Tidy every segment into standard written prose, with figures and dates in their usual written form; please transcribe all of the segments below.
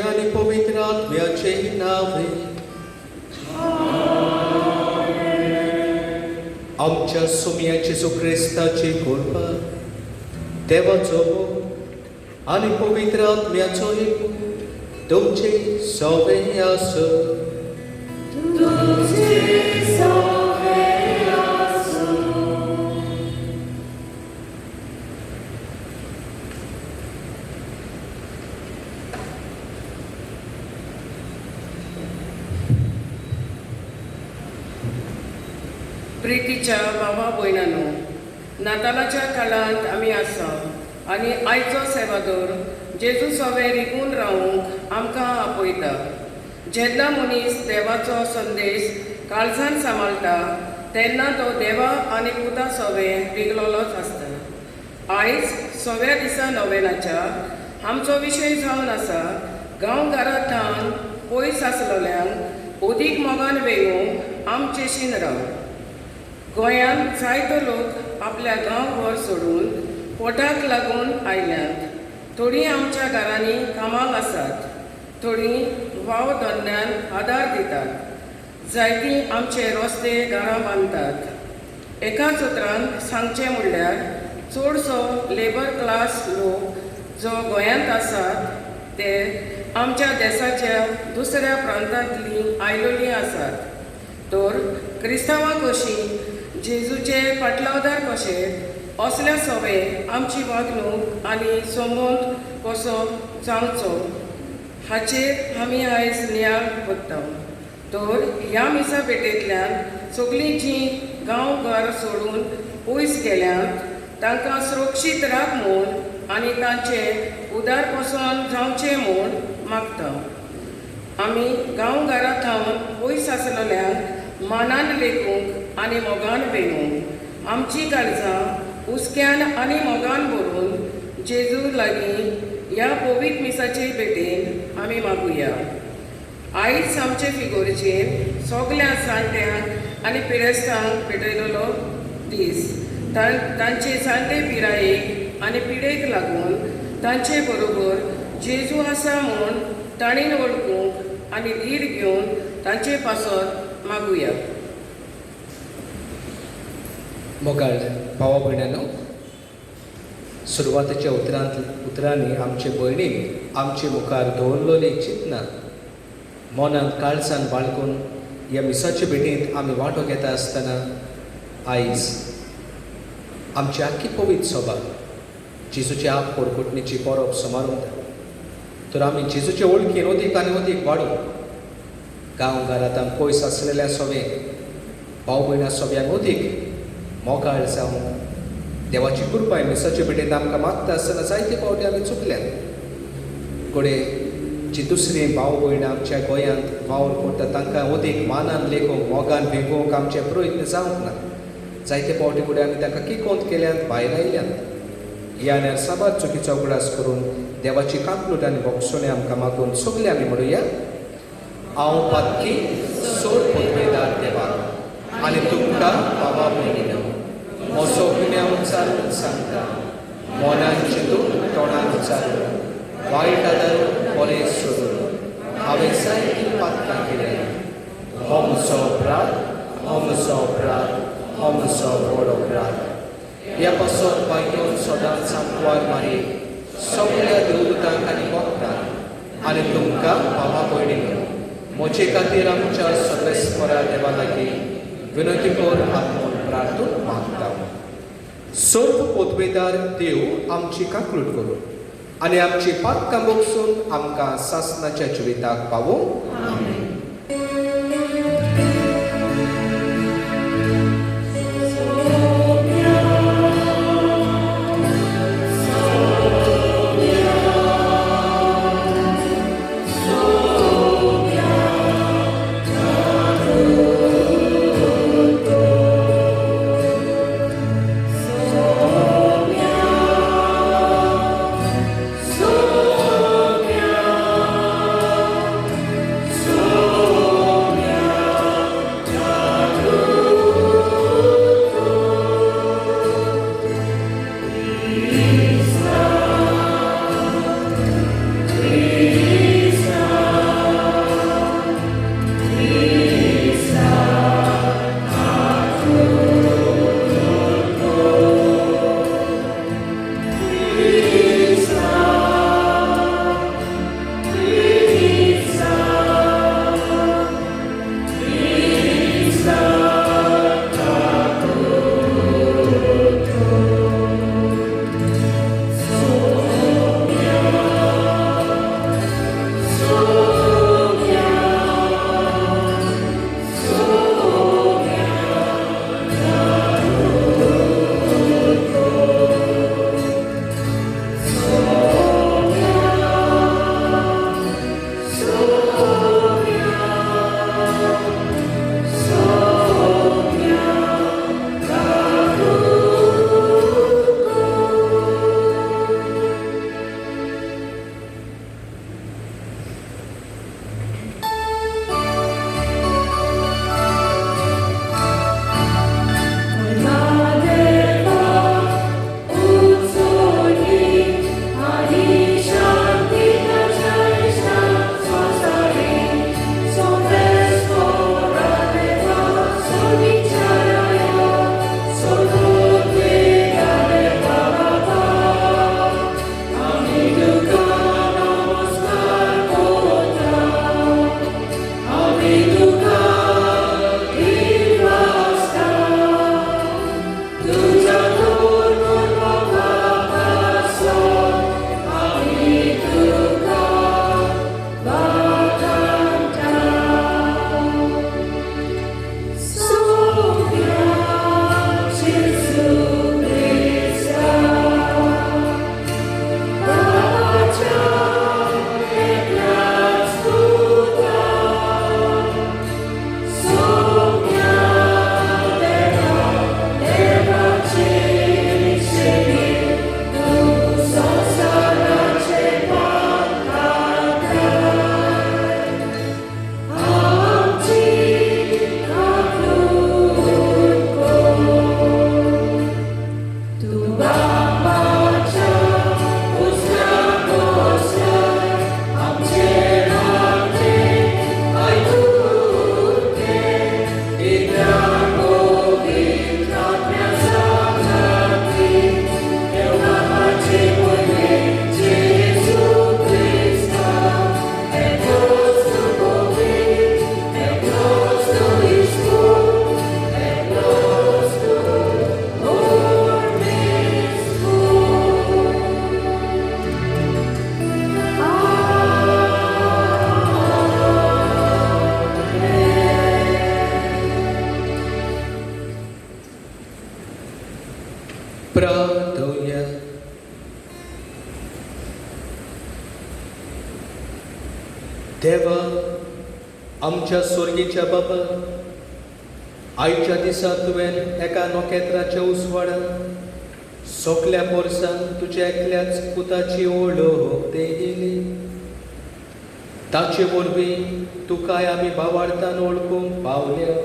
आणि पवित्र आत्म्याचे नावे आमच्या सुम्या जेजू ख्रिस्ताची कृपा देवाचो आणि पवित्र आत्म्याचो तुमचे सवे आसो. प्रितीच्या बाबा भयणांनो, नातालाच्या काळांत आमी आसा आनी आयचो सेवादोर जेजू सवे रिगून रावूंक आमकां आपयता. जेन्ना मनीस देवाचो संदेश काळजान सांबाळटा तेन्ना तो देवा आनी पुता सवे रिगलोलोच आसता. आयज 6व्या दिसा नोवेनाच्या आमचो विशय जावन आसा गांवघरांतल्यान पयस आसलोल्यांक ओदीक मोगान वेगूंक आमचेशीन राव. गोंयांत जायतो लोक आपल्या गांव घर सोडून पोटाक लागून आयल्यात. थोडीं आमच्या घरांनी कामाक आसात, थोडीं वाव धंद्यान आदार दितात, जायतीं आमचे रस्ते घरां बांदतात. एकाच उतरान सांगचें म्हणल्यार चडसो लेबर क्लास लोक जो गोंयांत आसात ते आमच्या देशाच्या दुसऱ्या प्रांतांतलीं आयलोलीं आसात. तर क्रिस्तांवां कशीं जेजूचे पाटलावदार कशे असल्या सवे आमची वागणूक आनी संबंद कसो जावचो हाचेर आमी आयज नियाळ कोत्ता. तर ह्या मिसा भेटेंतल्यान सगळीं जीं गांव घर सोडून पयस गेल्यांत तांकां सुरक्षीत राख म्हूण आनी तांचे उदार पसोन जावचें म्हूण मागता. आमी गांव घरांतल्यान पयस आसलोल्यांक मानान लेखूंक आनी मोगान वेगूंक आमची काळजां उस्क्यान आनी मोगान भरून जेजू लागीं ह्या पवित्र मिसाचे भेटेन आमी मागुया. आयज आमचे फिगोरचेर सगल्या जाणट्यांक आनी पिडेस्तांक भेटयलोलो दीस. तांचे जाणटे पिरायेक आनी पिडेक लागून तांचे बरोबर जेजू आसा म्हूण ताणीन वळखूंक आनी धीर घेवन तांचे पासत मागुया. मोगाळ भावा भयणांनो, सुरवातेच्या उतरांनी आमचे भयणीक आमचे मुखार दवरलोली चिंतना मनांत काळजान बाळगून ह्या मिसाचे भेटेंत आमी वांटो घेता आसतना आयज आमची आख्खी पवित्र सभा जेजूच्या पोरकुटणेची परब समारंभ. तर आमी जेजूचे वळखीन अदीक आनी अदीक वाडूं गांव घरांत पयस आसलेल्या सवे भाव भयणां सगळ्यांक अदीक मोगाळ जावं देवाची कृपा मिसाचे भेटेंत आमकां मागता आसतना जायते फावटी आमी चुकल्यात. घोडे जी दुसरी भाव भयणां आमच्या गोंयांत वावर करता तांकां अदीक मानान लेखूंक मोगान भेगोवंक आमचे प्रयत्न जावंक ना. जायते फावटी घोडे आमी तांकां किकोंत केल्यांत, भायर आयल्यांत. ह्या साबार चुकीचो उगडास करून देवाची काकलूट आनी भोगसणे आमकां मागून सगळे आमी म्हणुया. हांव पातकी सोड पत्रेदार देवा आनी तुमकां बाबा भयणीनो मोसो गुन्यांव चालून सांगता मोनान चिंतून तोंडान विचारून वायट आदारून बरें सोडून हांवें जायतीं पातकां केल्यां हो म्हजो अपराध हो म्हजो अपराध हो म्हजो व्हड अपराध ह्या पासून बायकोन सदांच सांकवार मारी सगळ्या देवदूतांक आनी भक्तांक आनी तुमकां बाबा भयणीनो म्हजे खातीर आमच्या सर्वेस्परा देवा लागीं विनंती करून आत्मोन प्रार्थून मागता सर्व पोतवेदार देव आमची काकूट करूं आनी आमची पातकां मोगसून आमकां सासणाच्या जिविताक पावूं. प्रार्थूया. देवा आमच्या स्वर्गीच्या बाबा, आयच्या दिसा तुवें एका नोखेत्राच्या उसवाडान सोकल्या पोरसान तुज्या एकल्याच पुताची ओळख देयली. ताचे वरवीं तुकाय आमी भावार्थान ओळखूंक पावल्या.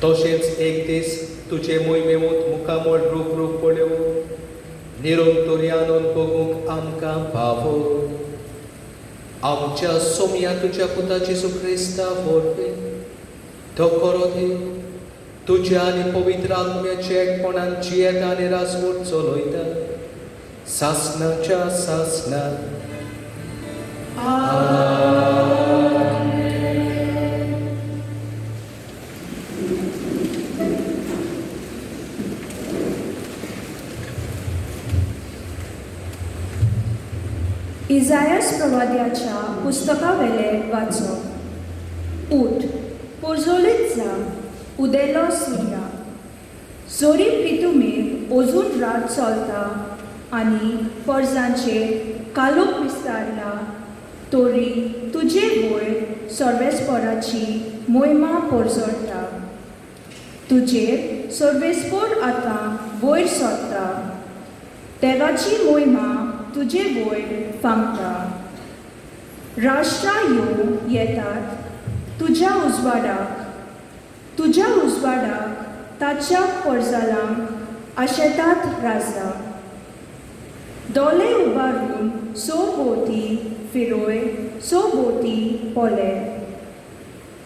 तशेंच एक दीस तुजे मोहिमेंत मुखामोळ रूप रूप पळयो निरंतोर्यानून बगूंक आमकां भावो आमच्या सोम्या तुज्या पुता जेसू क्रिस्ता व्हरपी तो खरो देव तुज्या आनी पवित्र आत्म्याचे एकपणान जियेता आनी रासवट चलयता सासणाच्या सासणा इजायास प्रवाद्याच्या पुस्तकावेले वाचप उठ पोरजोलीत जा उदेलो सुर्या जोरी प्रितुमेर अजून रात चलता आनी परजांचेर कालोख विस्तारला तोरी तुजे वयर सर्वेस्पराची मोहिमा परजळटा तुजेर सर्वेस्पर आतां वयर सरता देवाची मोहिमा तुजे वयर फांगता राष्ट्रां येतात तुज्या उजवाडाक ताच्या परजालांक आशेतात राजा दोळे उबारून सोभोवती फिरोय सोभोवती पोले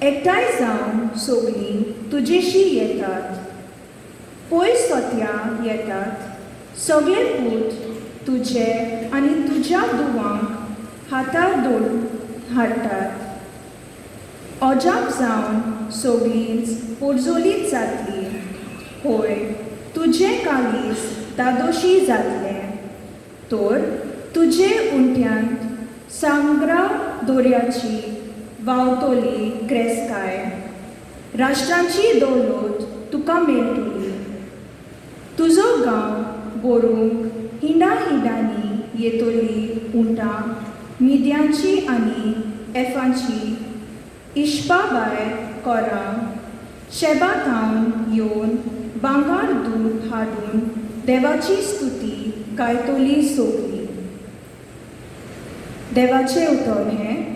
एकठांय जावन सगळीं तुजेशी येतात पयस सत्यां येतात सगळे पूत तुजे आनी तुज्या दुवांक हातार धरून हाडटात अजाप जावन सगळींच पोरजोलीत जातली होय तुजे कालीस दादोशी जातले तर तुजे उंट्यांत सांग्रा दोर्याची वावतोली क्रेस्काय राष्ट्रांची दौलत तुका मेळटली तुजो गांव बोरूंक हिंडांनी येतोली उंटां मिद्यांची आनी एफांची इश्पा भायर कोरां शेबातावन येवन भांगर दूद हाडून देवाची स्तुती गायतोली सोगली देवाचें उतर हें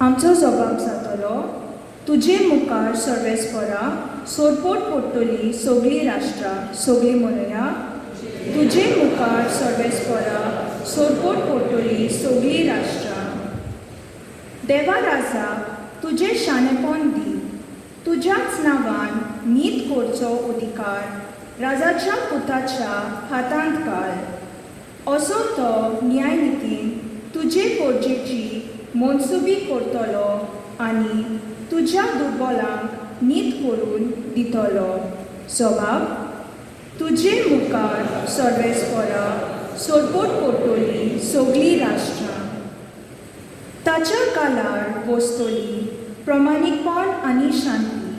आमचो जबाब जातलो तुजे मुखार सर्वेस्परा सोरपोट पडटली सगळीं राष्ट्रां सगळीं म्हणया तुजे मुखार सर्वेस्परा सोरपोट पडटली सगळीं राष्ट्रां देवा राजाक तुजे शाणेपण दी तुज्याच नांवान नीत करचो अधिकार राजाच्या पुताच्या हातांत घाल असो तो न्यायनितीन तुजे पोरजेची मनसुबी करतलो आनी तुज्या दुर्बलांक नीत करून दितलो सबाब तुजे मुखार सर्वेस्परा सोरपोट पडटली सगळीं राष्ट्रां ताच्या काळार बसतली प्रमाणीकपण आनी शांती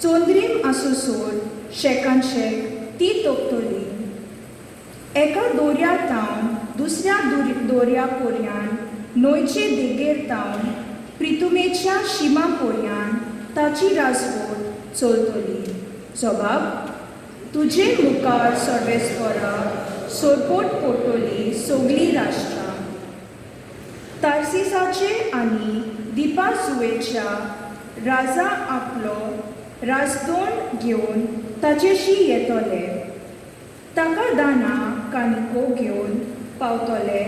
चोंद्रीम आसोसोर शेकांशेक ती तोपतली एका दोर्यातावन दुसऱ्या दोर्या पर्यान न्हंयचे देगेर तावन प्रितुमेच्या शिमा पर्यान ताची राजवट चलतली जबाब तुजे मुखार सर्वेस्परा सोरपोट पडटली सगळीं राष्ट्रां तार्सिसाचे आनी दिपासुवेच्या राजा आपलो राजदोंड घेवन ताचेशी येतले ताका दाना कानिको घेवन पावतले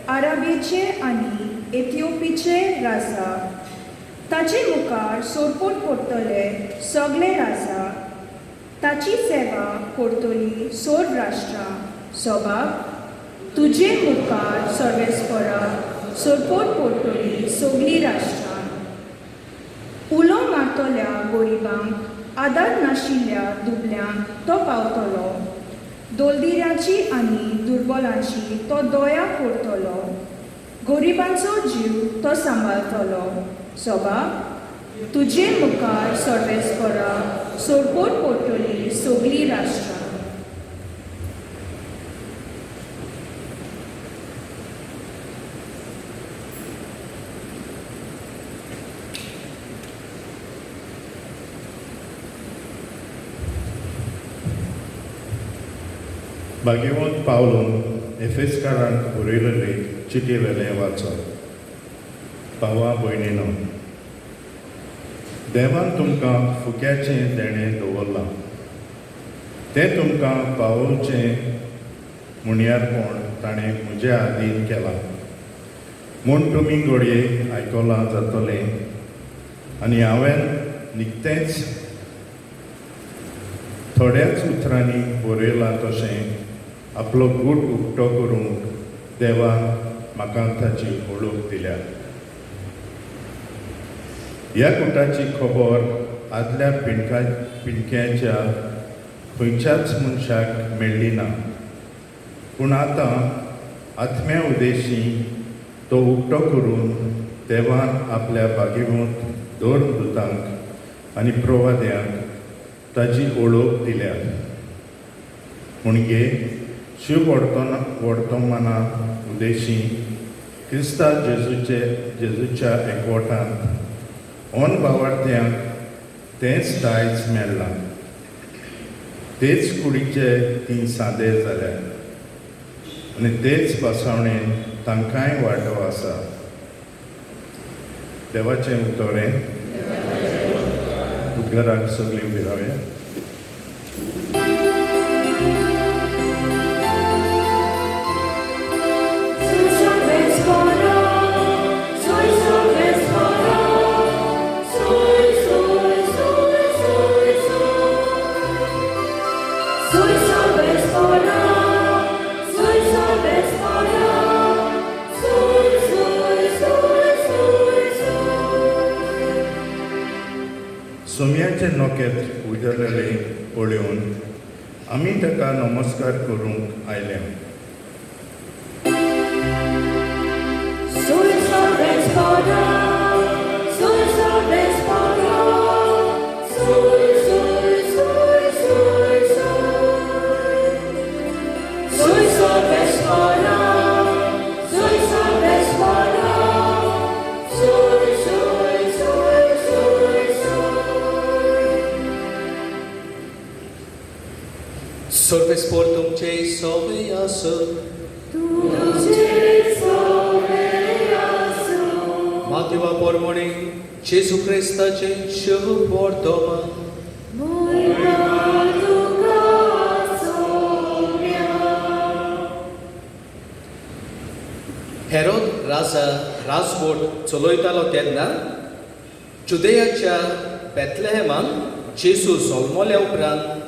आराबेचे आनी एथिओपीचे राजा ताचे मुखार सोरपोट पडटले सगळे राजा ताची सेवा करतली सोड राष्ट्रां सबाब तुजे मुखार सर्वेस्परा सोरपोट पडटली सगळीं राष्ट्रां उलो मारतल्या गोरिबांक आदार नाशिल्ल्या दुबल्यांक तो पावतलो दोलदिऱ्याची आनी दुर्बलांची तो दया करतलो गोरिबांचो जीव तो सांबाळतलो सबाब तुजे मुखार सर्वेस्परा सोरपोट पडटली सगळीं राष्ट्रां भाग्यवंत पावलो एफेसकारांक बरयलेले चिटये वेले वाचप भावा भयणीनो देवान तुमकां फुक्याचें देणें दवरलां. तें तुमकां पावोवचें मुणयारपण ताणें म्हज्या आदीन केलां. म्हूण तुमी घडये आयकलां जातलें आनी हांवें निकतेंच थोड्याच उतरांनी बरयलां तशें आपलो गूट उक्तो करूंक देवान म्हाका ताची ओळख दिल्या. ह्या गुटाची खबर आदल्या पिणक्याच्या खंयच्याच मनशाक मेळ्ळी ना, पूण आतां आत्म्या उदेशी तो उक्तो करून देवान आपल्या भागिवंत दोन दुतांक आनी प्रवाद्यांक ताची ओळख दिल्या. म्हणजे शिव वर्तमाना उदेशी क्रिस्ता जेजूच्या एकवटांत ओन भावार्थ्यांक तेंच दायज मेळ्ळां. तेच कुडीचे तीं सादे जाल्या आनी तेच बसवणेन तांकांय वांटो आसा. देवाचें उतोरें. घराक सगळीं भिरावया. सोम्याचे नोकेत उजरलेले पळोवन आमी ताका नमस्कार करूंक आयले. Sorvespor तुमचे सोवे आसो. मातेवा पोरमोणे जेजू क्रिस्ताचे शुभ वर्तमान. हेरोद राजा राजवट चलयतालो तेन्ना जुदेयाच्या बेथलेहेमान जेजू जल्मल्या उपरांत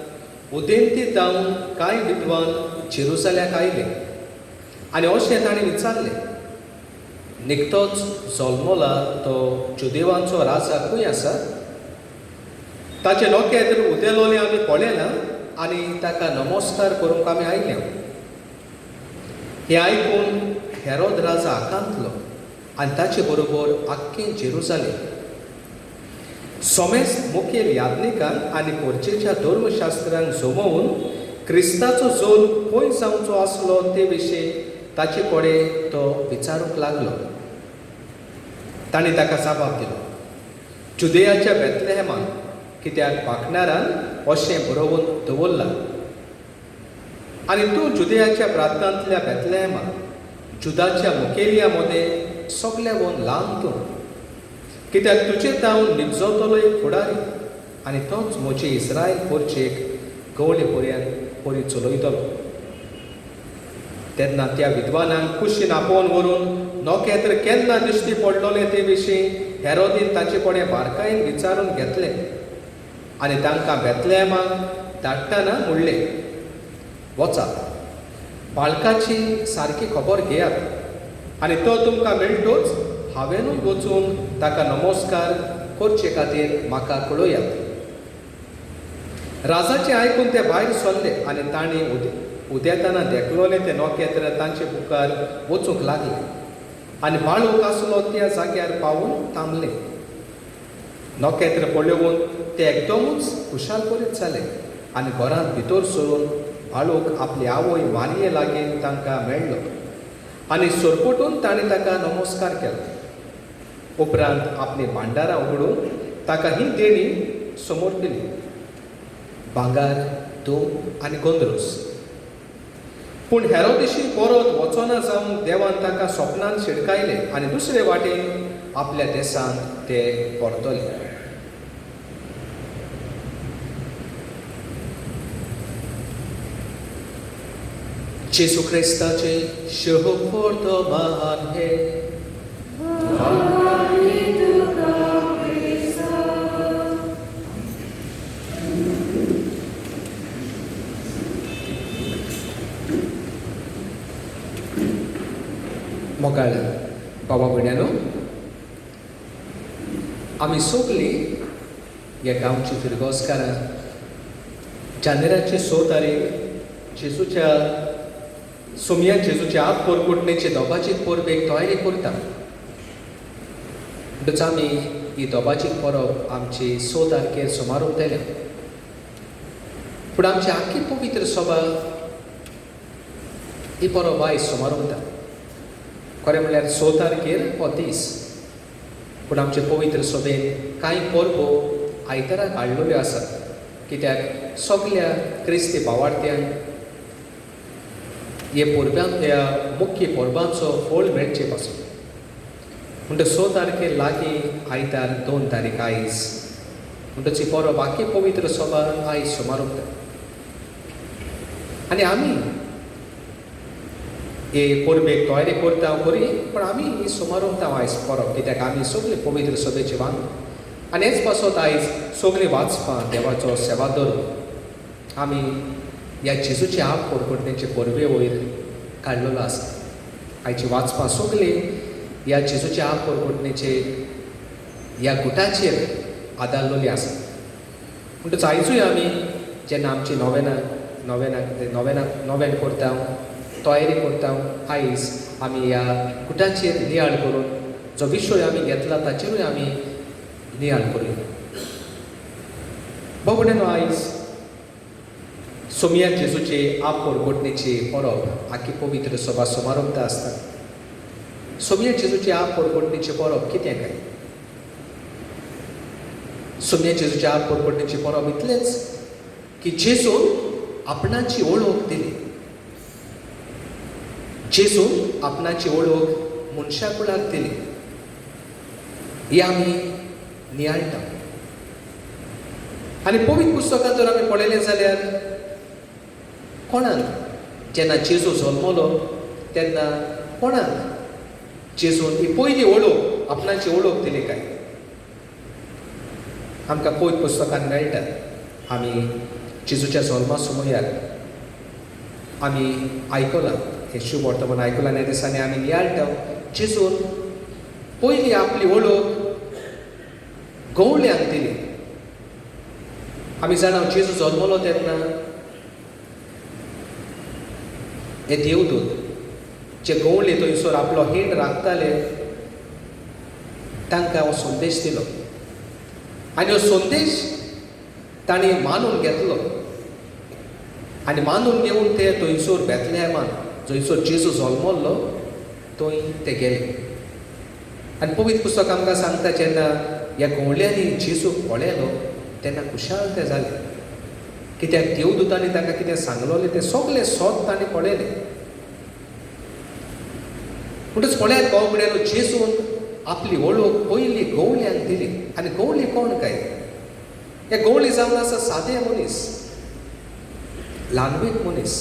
उदेंती जावन कांय विद्वान जेरुसल्याक आयले आनी अशें ताणें विचारलें, निकतोच जल्मला तो जुदेवांचो राजा खंय आसा? ताचे नोकेर उदेलोलें आमी पळयलां आनी ताका नमस्कार करूंक आमी आयल्या. हें आयकून हेरोद राजा आकांतलो आनी ताचे बरोबर आख्खें जेरुसलेम. सोमेस मुखेल याज्ञिकांक आनी पोरचेच्या धर्मशास्त्रांक जमोवन क्रिस्ताचो जल्म खंय जावचो आसलो ते विशीं ताचे कडेन तो विचारूंक लागलो. ताणें ताका जापाप दिलो, जुदेयाच्या बेथलेहेमान, कित्याक पाखणारान अशें बरोवन दवरलां. आनी तूं जुदेयाच्या प्रांतांतल्या बेथलेहेमान, जुदाच्या मुखेलिया मदें सगळ्यावन ल्हान तूं, कित्याक तुजे तावन निपजतलो एक फुडारी आनी तोच म्हजे इस्रायल पोरचेक गवळे पोरी चलयतलो. तेन्ना त्या विद्वानांक कुशीन आपोवन व्हरून नोकेत्र केन्ना दिश्टी पडलोलें ते विशीं हेरोदीन ताचे कडेन बारकायेन विचारून घेतलें आनी तांकां बेथलेहेमाक धाडटना म्हणलें, वचात, बाळकाची सारकी खबर घेयात आनी तो तुमकां मेळटोच हांवेनूय वचून ताका नमस्कार करचे खातीर म्हाका कळयात. राजाचें आयकून ते भायर सरले आनी तांणी उदेताना देखलोलें तें नोकेत्र तांचे मुखार वचूंक लागले आनी बाळूक आसलो त्या जाग्यार पावून थांबले. नोकेत्र पळोवन ते एकदमूच खुशाल करीत जाले आनी घरांत भितर सरून बाळूक आपली आवय मारये लागीं तांकां मेळ्ळो आनी सोरपटून ताणें ताका नमस्कार केलो. उपरांत आपली भांडारां उगडून ताका ही देणी समोर दिली, भांगार, तूप आनी गोंदरोस. पूण हेरोदेशी परत वचना जावन देवान ताका स्वप्नांत शिडकायले आनी दुसरे वाटेन आपल्या देशांत ते परतले. जेजू क्रिस्ताचे शोभोर्तमान हे मोगाळ बाबा भयण्यानो, आमी सगळीं ह्या गांवची फिरगोसकारां जानेराची 6 तारीख जेजूच्या सोमया जेजूच्या आप पोरकुटणेचे दोबाची परबेक तयारी करता. म्हणटच आमी ही दोबाची परब आमची 6 तारखेर समारोप जाल्या. पूण आमची आख्खी पवित्र सभा ही परब आयज समारोप जाता. खरें म्हणल्यार 6 तारखेर हो दीस, पूण आमचे पवित्र सभेन कांय परबो आयताराक हाडलेल्यो आसात. कित्याक सगळ्या क्रिस्ती भावार्थ्यांक हे ह्या मुख्य परबांचो फळ मेळचे पासून. म्हणटच 6 तारखेर लागीं आयतार 2 तारीख आयज. म्हणटच ही परब आख्खी पवित्र सभा आयज समारोप जाता. आनी आमी हे परबेक तयारी करता खरी, पण आमी ही समारोप आयज परब, कित्याक आमी सगळे पवित्र सभेचे वांगडी. आनी हेच पासत आयज सगळीं वाचपां देवाचो सेवा धरून आमी ह्या जेजूचे आप पोरकुटणेचे परबे वयर काडलेलो आसा. आयची वाचपां सगळीं ह्या जेजूच्या आप पोरकुटणेचे ह्या गुटाचेर आदारलेलीं आसा. म्हणटच आयजूय आमी जेन्ना आमची नोवेन करता, तयारी करता, आयज आमी ह्या गुटाचेर नियाळ करून जो विशय आमी घेतला ताचेरूय आमी नियाळ करूया. भयणीनो, आयज सोमया जेजूचे आप पोरकुटणेची परब आख्खी पवित्र सभा समारोप आसता. सोमया जेजूचे आप पोरकुटणेची परब कितें काय? सोमया जेजूचे आप पोरकुटणेची परब इतलेंच की जेजून आपणाची वळख दिली. जेजून आपणाची वळख मनशा कुळाक दिली. ही आमी नियाळटा. आनी पवित्र पुस्तकांत जर आमी पळयलें जाल्यार कोणाक जेन्ना जेजू जल्मलो तेन्ना कोणाक जेजून ही पयली वळख आपणाची वळख दिली काय? आमकां पवित्र पुस्तकांत मेळटा. आमी जेजूच्या जल्मा समयार आमी आयकलां, हे शुभ वर्तमान आयकलां. ह्या दिसांनी आमी नियाळटा जेजून पयली आपली वळख गवळ्यांक दिली. आमी जाणा जेजू जल्मलो तेन्ना हे देवदूत जे गवळी थंयसर आपलो हेंड राखताले तांकां हो संदेश दिलो. आनी हो संदेश तांणी मानून घेतलो. आनी मानून घेवन ते थंयसर बेतलेहमान जंयसर जेजू जल्मल्लो थंय ते गेले. आनी पवित्र पुस्तक आमकां सांगता जेन्ना ह्या गवळ्यांनी जेजूक पळयलो तेन्ना खुशाल ते जाले. कित्याक देवदूतांनी तांकां कितें सांगलोलें तें सगळें सोद तांणी पळयलें. म्हणटच पळयात भाव भयणीनो, जेजून आपली वळख पयली गवळ्यांक दिली. आनी गवळी कोण काय? हे गवळी जावन आसा सादे मनीस, ल्हानवेक मनीस.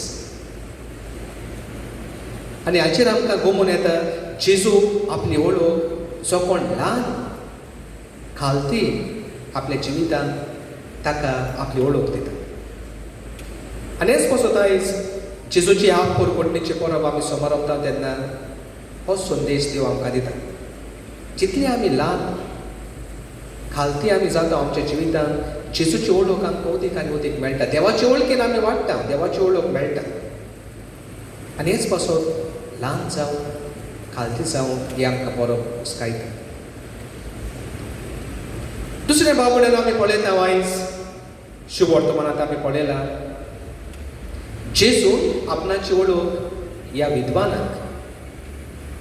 आनी हाचेर आमकां गमून येता जेजू आपली वळख जो कोण ल्हान खालती आपल्या जिवितांत ताका आपली वळख दिता. आनी हेच पासत आयज जेजूची आप पोरकुटणेची परब आमी समारोपता तेन्ना हो संदेश देव आमकां दिता. जितली आमी ल्हान खालती आमी जाता आमच्या जिवितांत, जेजूची वळख आमकां अदीक आनी अदीक मेळटा. देवाचे वळखीन आमी वाडटा, देवाची वळख मेळटा. आनी हेच पासत ल्हान जावन खालती जावन ही आमकां परब उस्कायता. दुसरे भाव भयणीनो, आमी पळयता आयज शुभ वर्तमानांत आमी पळयलां जेजून आपणाची वळख ह्या विद्वानाक.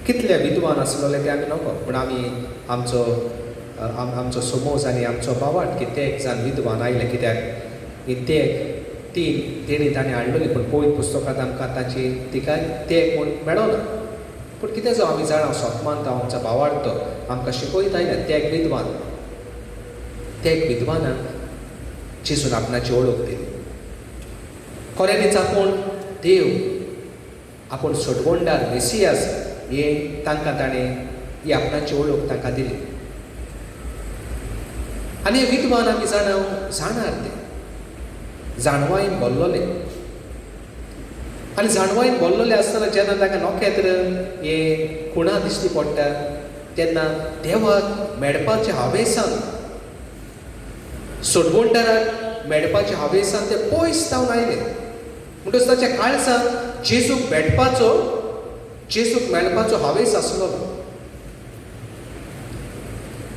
कितले विद्वान आसलोले ते आमी नकळो, पूण आमी आमचो समोज आनी आमचो भावार्थ की ते एक जाण विद्वान आयले. कित्याक ते 3 तेणी ताणें हाडलेली, पूण पवित्र पुस्तकांत आमकां ताची तिकाय ते कोण मेळना. पूण कितें जावं आमी जाणा सोतमान तो आमचो भावार्थ आमकां शिकयता आयला. ते एक विद्वान, ते एक विद्वानाक जेजून आपणाची वळख दिली. खऱ्यांनीच आपूण देव आपूण सोडवणदार मेसियास हे तांकां ताणें ही आपणाची ओळख तांकां दिली. आनी हे विद्वान आमी जाणार ते जाणवायेन बोल्लोले. आनी जाणवायेन बोल्लोले आसतना जेन्ना ताका नोखेत्र हे खुणा दिश्टी पडटा तेन्ना देवाक मेळपाच्या हावेसान, सोडवणदाराक मेळपाच्या हावेसान ते पयस जावन आयले. म्हणटच ताच्या काळजांत जेजूक भेटपाचो, जेजूक मेळपाचो हावेस आसलो.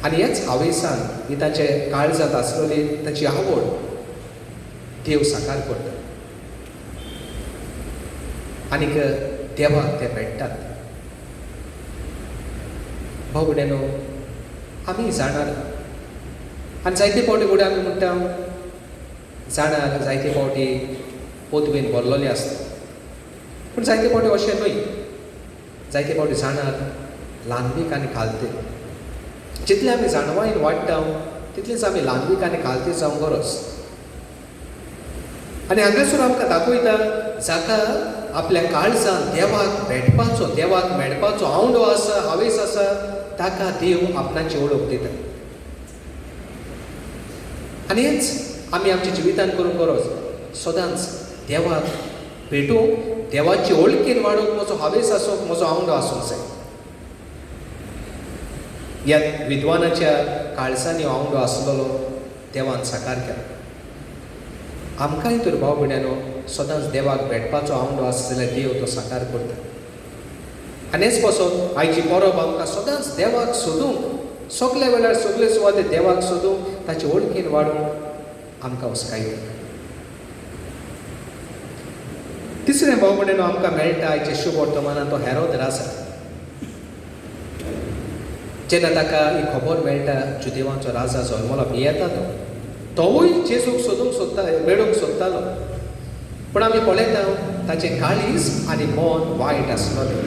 आनी हेच हावेसान ही ताचे काळजांत आसलेली ताची आवड देव साकार करता. आनीक देवाक ते भेटतात. भाव भयणीनो, आमी जाणार आनी जायते फावटी फुडें आमी म्हणटा जाणार जायते फावटी पोतवेन बोल्लोले आसता. पूण जायते फावटी अशें न्हय. जायते फावटी जाणार ल्हानवीक आनी खालते. जितले आमी जाणवायेन वाडटा तितलेच आमी ल्हानवीक आनी खालते जावंक गरज. आनी हांगासर आमकां दाखयता जाका आपल्या काळजांत देवाक भेटपाचो, देवाक मेळपाचो आवडो आसा, हावेस आसा, ताका देव आपणाची ओळख दिता. आनी हेच आमी आमच्या जिवितांत करूंक गरज. सदांच देवाक भेटूंक, देवाची ओळखीन वाडोवंक म्हजो हावेस आसूंक, म्हजो आवडो आसूंक जाय. ह्या विद्वानाच्या काळजांनी आवडो आसलेलो देवान साकार केलो. आमकांय तर भाव भयणीनो सदांच देवाक भेटपाचो आवडो आसा जाल्यार देव तो साकार करता. आनी हेच पासून आयची परब आमकां सदांच देवाक सोदूंक, सगळे वेळार सगळे सुवाते देवाक सोदूंक, ताचे ओळखीन वाडूंक आमकां उस्कायता. तिसरें भाव भयणीनो आमकां मेळटा आयचे शुभ वर्तमानांत तो हेरोद राजा. जेन्ना ताका ही खबर मेळटा जुदेवांचो राजा जल्मलो येता तोवूय जेजूक सोदूंक सोदता, मेळूंक सोदतालो. पूण आमी पळयता ताचें काळीज आनी मन वायट आसलोलें.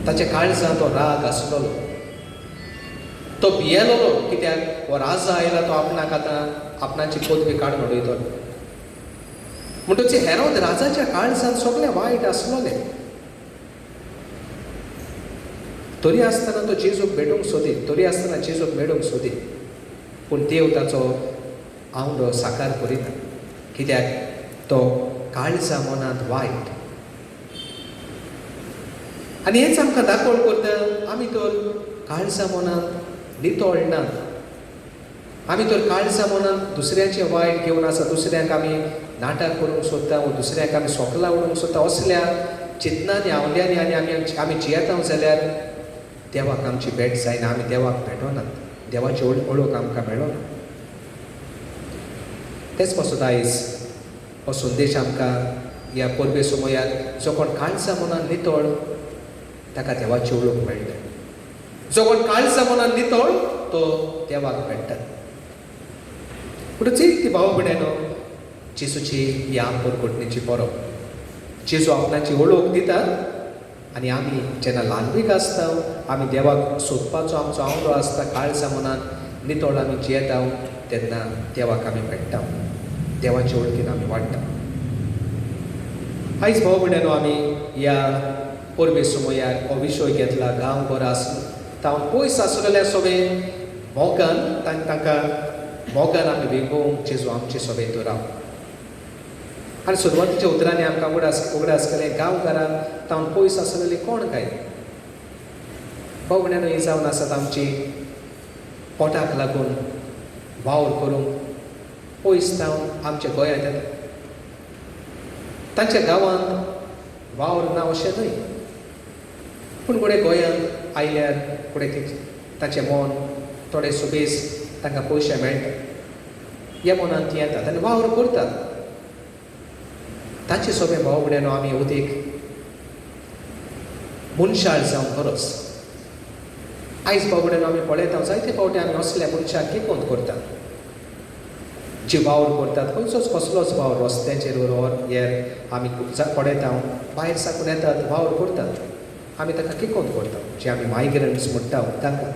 ताच्या काळजांत तो राग आसलोलो. तो भियेलोलो कित्याक हो राजा आयला तो आपणाक आतां आपणाची पदवी काडून उडयतलो. म्हणटच हेरोद राजाच्या काळजांत सगळें वायट आसलोलें. तरी आसतना तो जेजूक भेटूंक सोदी, तरी आसतना जेजूक मेळूंक सोदी. पूण देव ताचो आवडो साकार करिता. कित्याक तो काळजा मनांत वायट. आनी हेच आमकां दाखोवन करता आमी तर काळजा मनांत नितळ नात. आमी तर काळजा मनांत दुसऱ्याचें वायट घेवन आसा, दुसऱ्यांक आमी नाटक करूंक सोदता, वा दुसऱ्यांक आमी सोकलां उडोवंक सोदता. असल्या चिंतनांनी आवड्यांनी आनी आमी जियेता जाल्यार देवाक आमची भेट जायना. आमी देवाक भेटोनात, देवाची ओळख आमकां मेळना. तेच पासून आयज हो संदेश आमकां ह्या परबे समयार जो कोण काळजा मनान नितळ ताका देवाची ओळख मेळटा. जो कोण काळजा मनान नितळ तो देवाक मेळटा. म्हणटच ती भाव भयणीनो जेजूची ही आंबोरकोटणेची परब. जेजू आपणाची ओळख दिता. आनी आमी जेन्ना ल्हानवीक आसता, आमी देवाक सोदपाचो आमचो आवडो आसता, काळजा मनान नितळ आमी जियेता, तेन्ना देवाक आमी भेटता, देवाचे वळखीन आमी वाडटा. आयज भाव भयणीनो आमी ह्या परबे समयार हो विशय घेतला. गांव बरो आसलो, तावन पयस आसलेल्या सगळे मोगान तांकां मोगान आमी वेगोवंक जेजू आमचे सगळे तो राव. आनी सुरवातीच्या उतरांनी आमकां उगडास केलें गांवकारां तावन पयस आसलेली कोण काय. भाव भयणीनो ही जावन आसात आमची पोटाक लागून वावर करूंक पयस जावन आमच्या गोंयांत येता. तांच्या गांवांत वावर ना अशें न्हय, पूण फुडें गोंयांत आयल्यार फुडें ताचें मन थोडें सुबेज तांकां पयशे मेळटा. ह्या मनान ती येतात आनी वावर करतात. ताचे सगळे भाव भयणीनो आमी उदीक मनशाळ जावंक गरज. आयज भाव भयणीनो आमी पळयता जायते फावटी आमी असल्या मनशाक किकोंत करतात जे वावर करतात. खंयचोच कसलोच वावर रस्त्याचेर वर हेर आमी पळयता भायर साकून येतात, वावर करतात. आमी ताका किकोंत करतात, जे आमी मायग्रंट्स म्हणटा तांकां.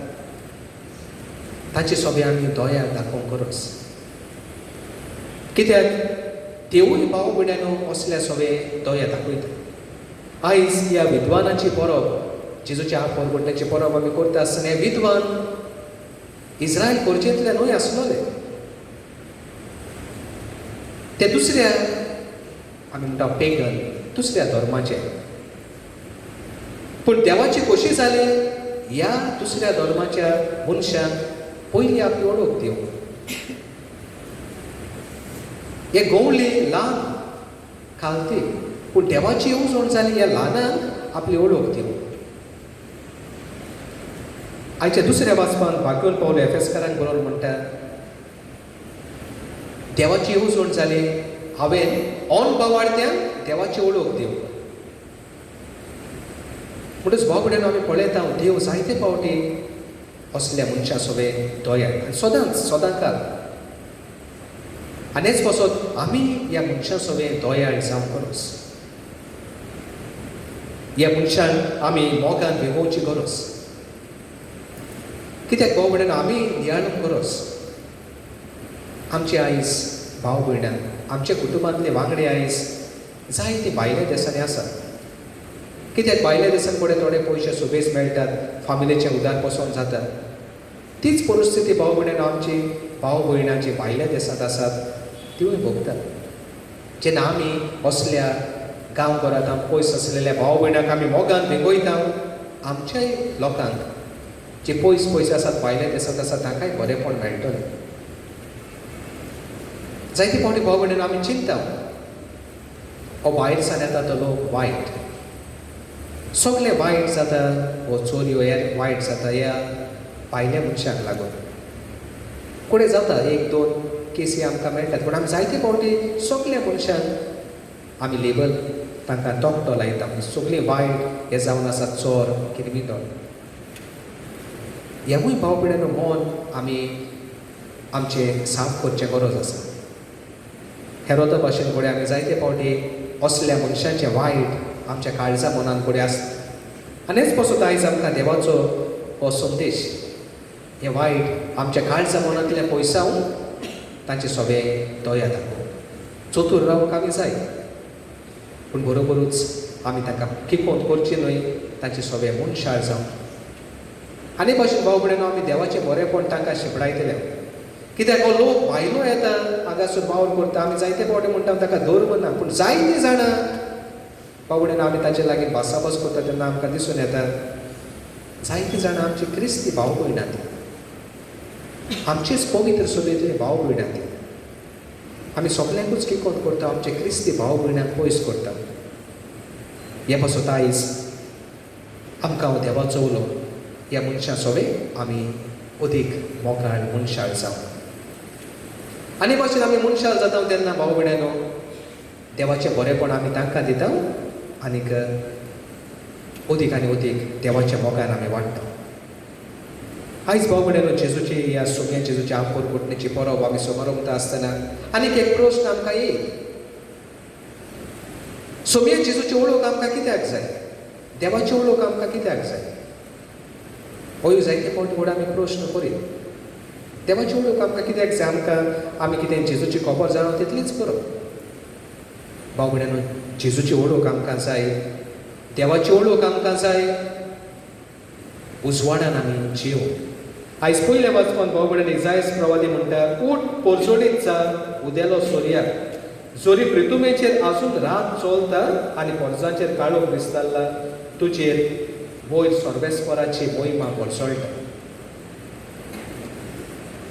ताचे सगळे आमी दया दाखोवंक गरज. कित्याक देवूय भाव भयणीनो असल्या सगळे दया दाखयता. आयज ह्या विद्वानाची परब जेजूच्या परगोटण्याची परब आमी करता आसतना हे विद्वान इस्रायल परजेंतल्यानूय आसलोले. ते दुसऱ्या आमी म्हणटा पेगन दुसऱ्या धर्माचे. पूण देवाची कशी जाली ह्या दुसऱ्या धर्माच्या मनशांक पयली आपली वळख दिवंक. हे गवळी ल्हान खालती पूण देवाची येवजण जाली ह्या ल्हानांक आपली वळख दिवंक. आयच्या दुसऱ्या वाचपान भाग्योन पावलो एफेसकारांक बरोबर म्हणटा देवाची येवजण जाली हांवें ऑन बावाडत्यांक देवाची वळख दिवंक. म्हणटच भाव आमी पळयता देव जायते फावटी असल्या मनशा सोबे दोयाळ सदांकाल आनी हेच पासत आमी ह्या मनशा सोबे दोयाळ जावंक गरज. ह्या मनशांक आमी मोगान विगोवची गरज. कित्याक भाव आमी नियाळूंक गरज. आमचे आयज भाव भयणां आमच्या कुटुंबांतले वांगडे आयज जायते भायल्या देशांनी आसात. कित्याक भायल्या देशांत थोडे पयशे सुबेज मेळटात, फामिलीचें उदार पसोवन जाता. तीच परिस्थिती भाव भयणां आमची भाव भयणां जी भायल्या देशांत आसात तिवूय भोगतात. जेन्ना आमी असल्या गांवघरांत पयस आसलेल्या भाव भयणांक आमी मोगान भेगोयता आमच्याय लोकांक जे पयस आसात भायल्या देशांत आसात तांकांय बरेंपण मेळटलें. जायते फावटी भाव भयणां आमी चिंता हो भायरसान येता तो लोक वायट. सगळे वायट जाता हो चोरयो हेर वायट जाता ह्या भायल्या मनशांक लागून. कोणें जाता एक दोन केसी आमकां मेळटात पूण आमी जायते फावटी सगल्या मनशांक आमी लेबल तांकां तोकटो लायता. सगळीं वायट हे जावन आसा चोर किरमिटो. हेवूय भाव भयणां मन आमी आमचें साफ करचें गरज आसा. हेरोदा भाशेन फुडें आमी जायते फावटी असल्या मनशांचें वायट आमच्या काळजा मनान फुडें आसता. आनी हेच पासून आयज आमकां देवाचो हो संदेश हे वायट आमच्या काळजा मनांतल्या पयसावन तांचे सोबे दोया दाखोवप. चतूर रावंक आमी जाय पूण बरोबरूच आमी तांकां किकोंत करची न्हय, तांचे सोबे मनशाळ जावं. आनी भाशेन भाव भयणां आमी देवाचें बरेंपण तांकां शिपडायतले. कित्याक हो लोक भायलो येता हांगासून वावर करता आमी जायते फावटी म्हणटा ताका धर्म ना पूण जायतीं जाणां भाव भयणां आमी ताचे लागीं भासाभास करता तेन्ना आमकां दिसून येता जायतीं जाणां आमची क्रिस्ती भाव भयणां ती आमचीच पवित्र सोबेतली भाव भयणां ती. आमी सगल्यांकूच किकोंत करता आमचे क्रिस्ती भाव भयणांक पयस करता. हे पासून आयज आमकां हो देवाचो उलो ह्या मनशां सोबे आमी अदीक मोगाळ मनशाळ जावं. आनी भाशेन आमी मनशाळ जाता तेन्ना भाव भयणांनो देवाचें बरेंपण आमी तांकां दिता आनीक अदीक आनी अदीक देवाच्या मोगान आमी वाडटा. आयज भाव भयणांनो जेजूची ह्या सुम्या जेजूच्या परगोटण्याची परब आमी समारंभता आसतना आनीक एक प्रश्न आमकां येयी सुम्या जेजूची वळख आमकां कित्याक जाय, देवाची वळख आमकां कित्याक जाय. होय जायते फावटी फुडें आमी प्रश्न करीत देवाची वळख आमकां कित्याक जाय. आमकां आमी कितें जेजूची खबर जाणा तितलीच बरो. भाव भयणांनो जेजूची वळख आमकां जाय, देवाची वळख आमकां जाय. उजवाडान आमी जियो. आयज पयल्या वाचपान भाव भयणांनो इसायास प्रवादी म्हणटा उठ पोरजोडीत जा उदेलो सोर्याक. जोरी प्रितुमेचेर आजून रात चोलता आनी पोरजांचेर काळोख दिसताल्ला तुजेर वयर सर्वेस्पराची मोहिमा भरसळटा.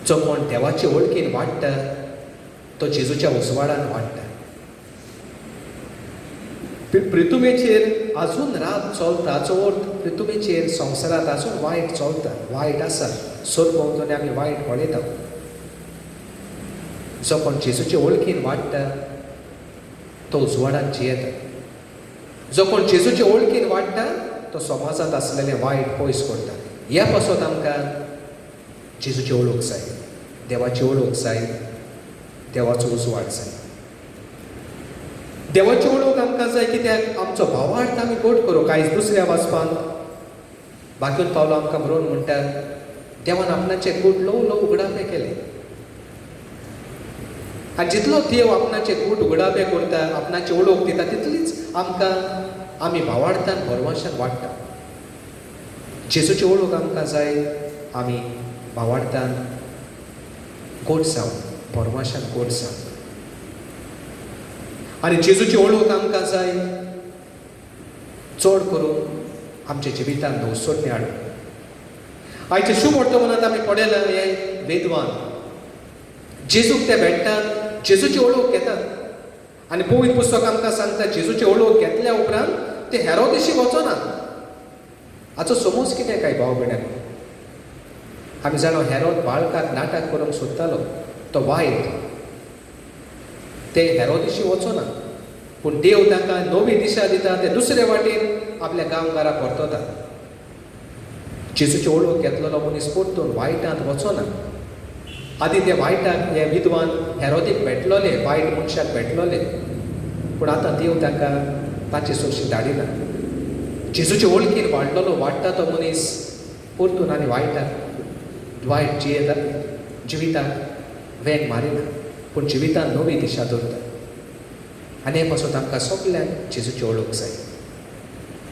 जो कोण देवाचे वळखीन वाडटा तो जेजूच्या उजवाडान वाडटा. प्रितुमेचेर आजून रात चलता जो अर्थ प्रितुमेचेर संवसारांत आजून वायट चलता वायट आसा सोदभोंवतणी आमी वायट पळयता. जो कोण जेजूचे वळखीन वाडटा तो उजवाडान जियेता. जो कोण जेजूचे वळखीन वाडटा तो समाजांत आसलेलें वायट पयस करता. ह्या पासून आमकां जेजूची वळख जाय, देवाची वळख जाय, देवाचो उजवाड जाय. देवाची वळख आमकां जाय कित्याक आमचो भावार्थ आमी गोड करूंक. आयज दुसऱ्या वाचपान भाग्योन पावलो आमकां बरोवन म्हणटा देवान आपणाचे गूट ल्हव ल्हव उगडापे केले. आनी जितलो देव आपणाचे गूट उगडापे करता आपणाची वळख दिता तितलीच आमकां आमी भावार्थान भरवशान वाडटा. जेजूची ओळख आमकां जाय, आमी भावार्थान गोड जावन, भरवशान गोड जावन. आनी जेजूची ओळख आमकां जाय चड करून आमच्या जिवितांत नवसोडणी हाडून. आयच्या शुभ वर्तमानांत आमी पळयलां हे वेदवान जेजूक ते भेटतात, जेजूची ओळख घेतात. आनी पवित्र पुस्तक आमकां सांगता जेजूची ओळख घेतल्या उपरांत ते हेरोदेशी वचना. हाचो समज कितें काय भाव भयणांनो? आमी जाणो हेरोद बाळकाक नाटक करूंक सोदतालो, तो वायट. ते हेरोदेशी वचना, पूण देव ताका नवी दिशा दिता. ते दुसरे वाटेन आपल्या गांवकाराक परतता. जेजूची ओळख घेतलेलो मनीस परतून वायटांत वचना. आदी ते वायटाक हे विद्वान हेरोदीक भेटलोले, वायट मनशाक भेटलोले, पूण आतां देव ताका ताचे सोशी धाडिना. जेजूचे वळखीन वाडटा तो मनीस परतून आनी वायट जिविताक वेग मारिना, पूण जिवितांत नवी दिशा दवरता. आनी हे पासून आमकां सगल्यांक जेजूची ओळख जाय.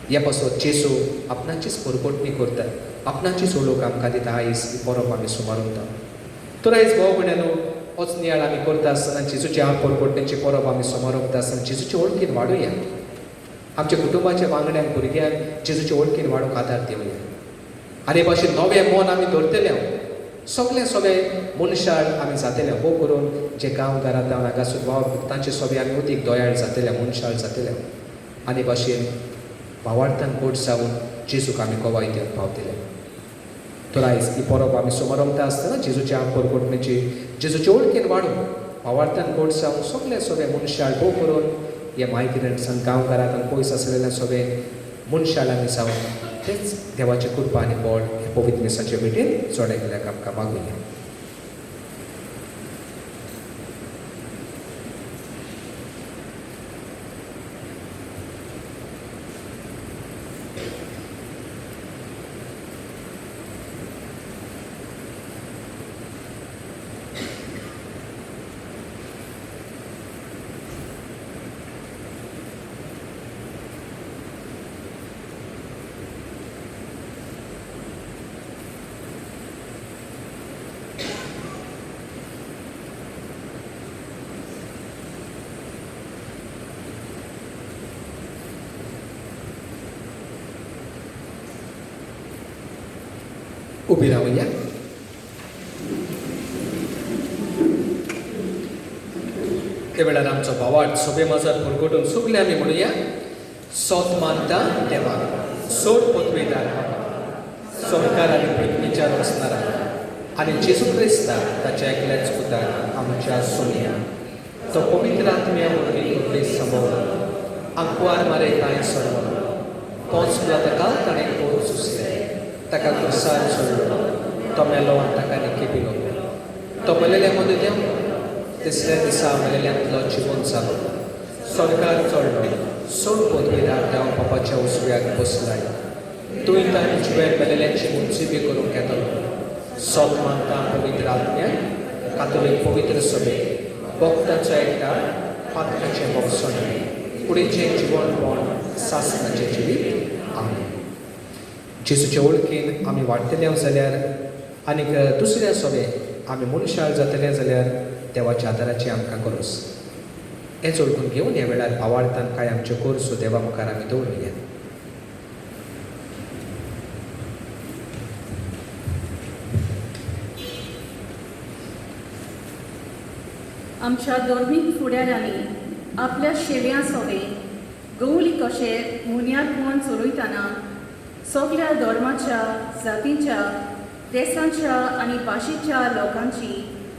हे पासून जेजू आपणाचीच परगोटणी करता, आपणाचीच ओळख आमकां दिता. आयज ही परब आमी सुमारता. तर आयज भाव भयणांनो, होच नियाळ आमी करता आसतना जेजूची परगोटणेची परब आमी समारंभता आसतना जेजूचे वळखीन वाडुया. आमच्या कुटुंबाच्या वांगड्यांक भुरग्यांक जेजूचे वळखीन वाडूंक आदार दिवया. आनी हे भाशेन नवें मन आमी धरतले. सगळे मनशाळ आमी जातले. हो करून जे गांवकारांत हांगासून वाव तांचे सगळे आमी अदीक दोयाळ जातले, मनशाळ जातले. आनी भाशेन भावार्थान गोड जावन जेजूक आमी कोवाय दिवंक पावतले. तर आयज ही परब आमी समारंभता आसतना जेजूच्या परगोटणेची जेजूचे वळखीन वाडून भावार्थान गोड जावन सगळे मनशाळ भोव करून हे मायग्रंट्सान गांवकारांत आनी पयस आसलेल्या सगळे मनशाळ आमी जावन तेच देवाची कृपा आनी बळ हे पवित्र मिसाचे भेटेन चोडे गेल्याक आमकां मागुया. उबी रावया. ते वेळार आमचो भावार्थ सोबे मजत परगोटून सगळे आमी म्हणुया. सोत मानता देवा, सोड पदवेदार संकार आनी पृथ्वीच्या वसणारा आनी जेजू क्रिस्ता ताच्या एकल्याच पुताक आमच्या सोनिया तो पवित्र आत्म्या वरवीं उपदेश संभोव आंकवार मारे कांय सर्व तोच तकाल ताणें कोण सुसले ताका कुर्सार सोडलो तो मेलो आनी ताका निकेपिलो तो मेलेल्या मदीं देंवलो तिसऱ्या दिसा मेलेल्यांतलो जिवन जालो सरकार चडलो सोड पदवेदार देव बापाच्या उसव्याक बसलाय तुवें ताणें जिवेर मेलेल्यांची मुन्सिबी करूंक येतलो सोत मानता पवित्र आत्म्याक कातोलीक पवित्र सभे भक्तांचो एकठांय पातकाचें भोगसण फुडेंचें जिवनपण सासणाचें जिवीत आमेन. जेजूचे वळखीन आमी वाडटले जाल्यार आनीक दुसऱ्या सभे आमी मनशाळ जातले जाल्यार देवाच्या आदाराची आमकां गरज. हें ओळखून घेवन ह्या वेळार भावार्थान कांय आमच्यो गरजो देवा मुखार आमी दवरया. आमच्या धर्मीक फुडाऱ्यांनी आपल्या शेव्या सोवे गवळी कशें मुन्यारपण चलयतना सगळ्या धर्माच्या जातींच्या देशांच्या आनी भाशेच्या लोकांची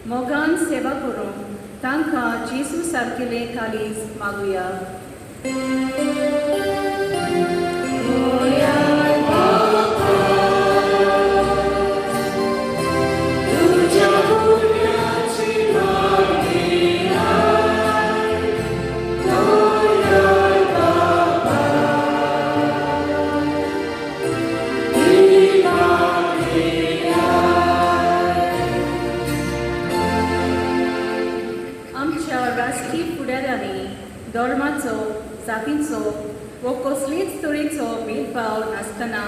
मोगान सेवा करून तांकां जेजू सारकेले काळीज मागुया. धर्माचो जातींचो वो कसलीच तरेचो भेदभाव नासतना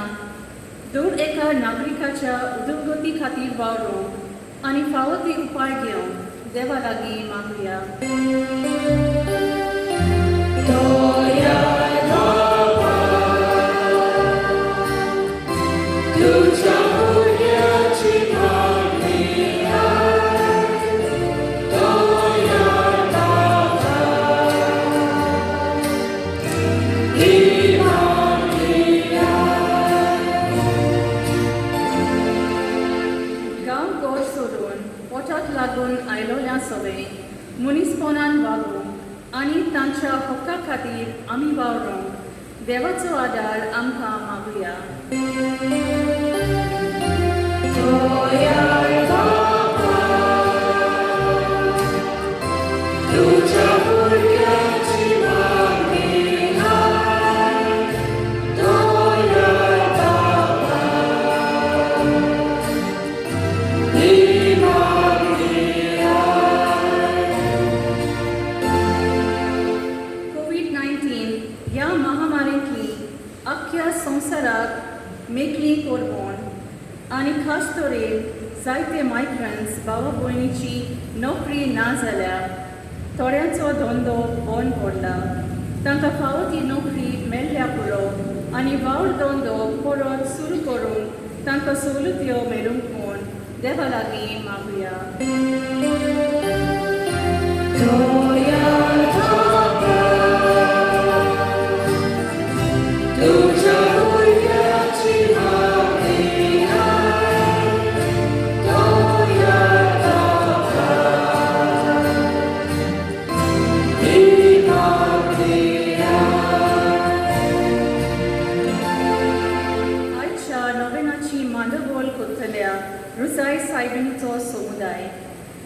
दर एका नागरिकाच्या उदरगती खातीर वावरूंक आनी फावो ती उपाय घेवंक देवा लागीं मागुया. गांव गोठ सोडून पोटाक लागून आयलोल्या सवय मनीसपणान वागूंक आनी तांच्या हक्का खातीर आमी वावरूंक देवाचो आदार आमकां मागुया. कोविड-19 ह्या महामारींतली अख्ख्या संवसाराक मेकळी कोरबोन आनी खास तरेन जायते मायग्रंट्स भावा भयणीची नोकरी ना जाल्यार थोड्यांचो धंदो बंद पडला. तांकां फावो ती नोकरी मेळ्ळ्या पुरो आनी वावड धंदो परत सुरू करूंक तांकां सवलत्यो मेळूंक म्हूण देवा लागीं मागुया. आयच्या नोवेनाची मांडवळ करतल्या रुसाय सायबीणचो समुदाय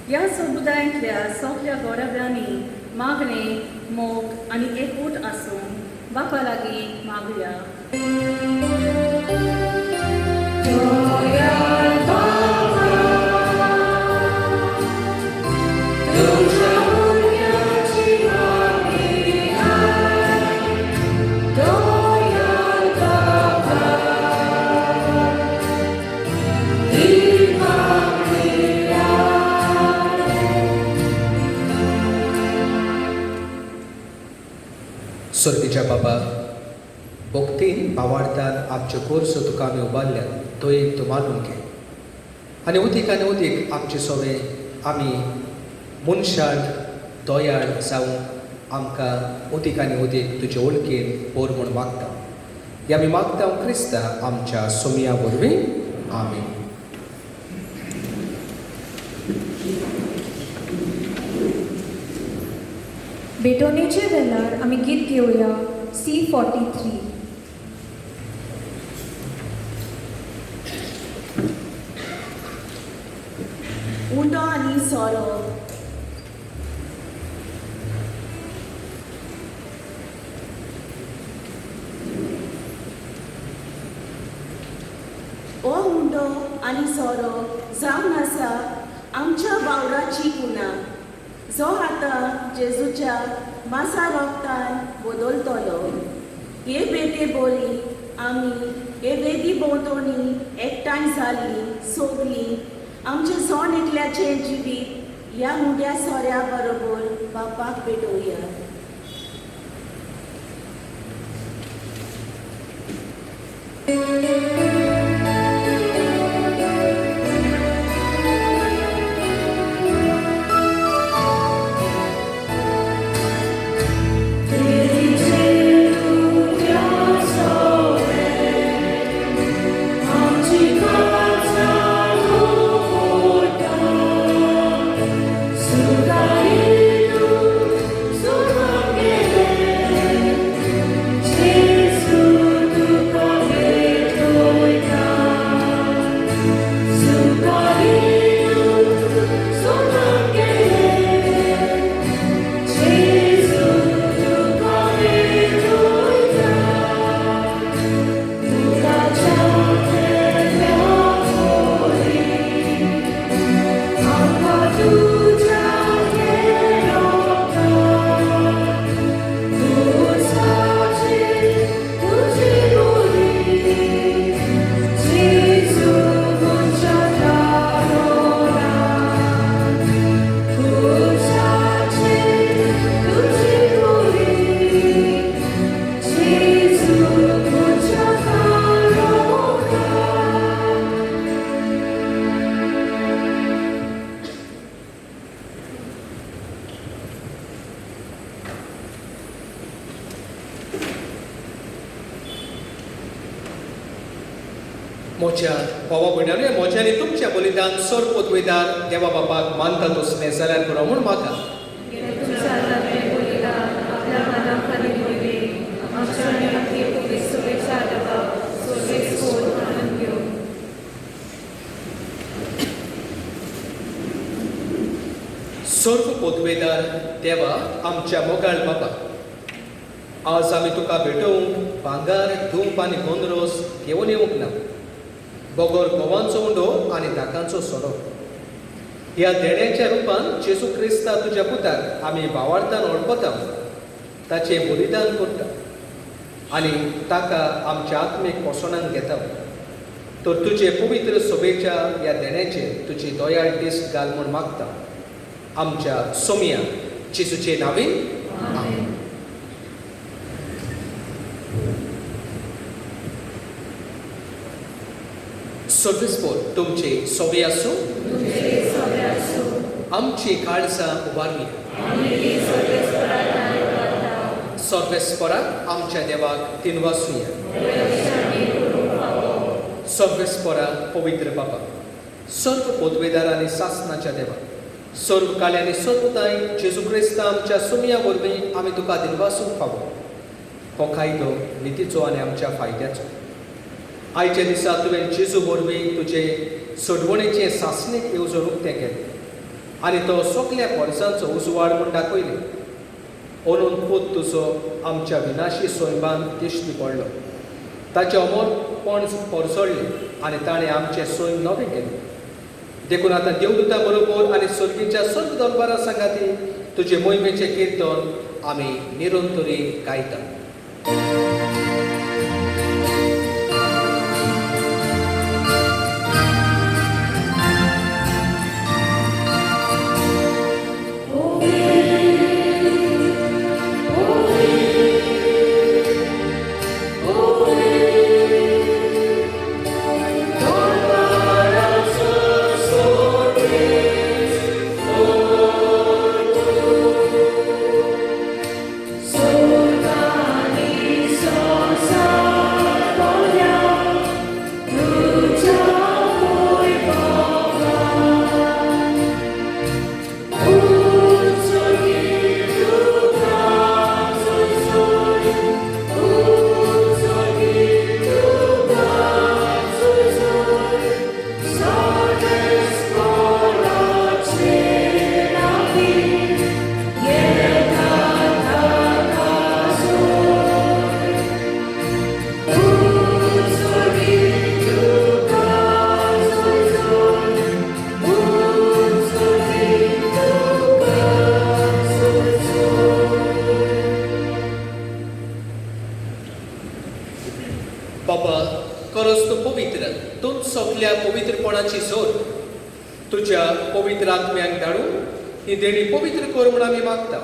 ह्या समुदायांतल्या सगळ्या गोरब्यांनी मागणे मोग आनी एकूट आसून बापा लागीं मागुया. स्वर्गीच्या बाबा, भोगतीन भावार्थान आमच्यो कोर्सो तुका आमी उबारल्या तो एक तूं मानून घे आनी उदीक आमचे सवे आमी मनशाड दोयाळ जावं आमकां उदीक तुजे वळखीन पोर म्हूण मागता. हे आमी मागता क्रिस्ता आमच्या सोमिया वरवीं. आमीन. बेटोनेचे वेळार आमी गीत घेवया C43. उंडो आनी सोरो ओ उंडो आनी सोरो जावन आसा आमच्या वावराची कुना जो आतां जेजूच्या मासा रोगतान बदलतलो. हे बेटे बोली आमी हे वेदी भोंवतणी एकठांय जाल्ली सोगलीं आमचे सोन एकल्याचें जिवीत ह्या मुड्या सोऱ्या बरोबर बापाक भेटोवया. Jesus, tu म्हज्या भावा भयणांनी म्हज्यानी तुमच्या बलिदान सर पोतवेदार देवा बापाक मानता तसलें जाल्यार पुरो म्हूण म्हाका सर्व पोतवेदार देवा आमच्या मोगाळ बाबा, आज आमी तुका भेटोवंक भांगर धूप आनी गोंदरोस घेवन येवंक ना, बोगोर गोवांचो उंडो आनी दाकांचो सोरो. ह्या देण्याच्या रुपान जेजू क्रिस्ता तुज्या पुताक आमी भावार्थान ओळखता, ताचें बलिदान करता आनी ताका आमच्या आत्मीक पोसोणान घेता. तर तुजे पवित्र सोबेच्या ह्या देण्याचेर तुजी दोयाळ दिश्ट घाल म्हूण मागता. आमच्या सोमिया जेजूचे नांवीन आमेन. सर्वेस्पोर तुमचे सोबे आसूं, आमची काळजां उबारली. सर्वेस्पोराक आमच्या देवाक तिनवासुया. सर्वेस्पोरा पवित्र बाबा, सर्व पोतवेदार आनी सासणाच्या देवा, सर्व काल्यानी सर्वदाय जेजू क्रिस्ता आमच्या सोमिया वरवीं आमी तुका दिनवासूंक फावो. हो कायदो नितीचो आनी आमच्या फायद्याचो. आयच्या दिसा तुवें जेजू वरवीं तुजे सोडवणेचें सासणेक येवजो उक्तें केलें आनी तो सगल्या वर्सांचो उजवाड म्हूण दाखयलें. ओनून पूत तुजो आमच्या विनाशी सोयबान दिश्टी पडलो. ताचें अमरपण परसोडलें आनी ताणें आमचें सोयम नवें केलें. देखून आतां देवदूतां बरोबर आनी सर्गीच्या सर्व दरबारा सांगाती तुजे मोहिमेचें किर्तन आमी निरंतरी गायता. बाबा, खरोच तूं पवित्र, तूंच सगल्या पवित्रपणाची जोर तुज्या पवित्र आत्म्याक धाडून ही देणी पवित्र कर म्हूण आमी मागता.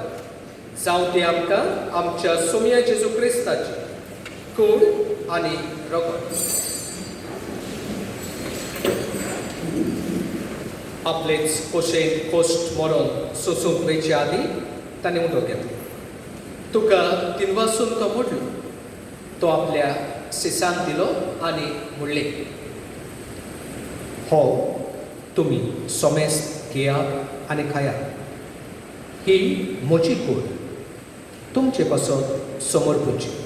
जावं ती आमकां आमच्या सोमिया जेजू क्रिस्ताची कूड आनी रगत. आपलेच खोशेन कोश्ट मरण सोसूंक वयचे आदी ताणें उदो घेतलो. तुका तिनवासून तो म्हटलो. तो आपल्या सिसांक दिलो आनी म्हणलें, हो तुमी सोमेस्त घेयात आनी खायात. ही म्हजी कूड, तुमचे पासून समोर पुजी.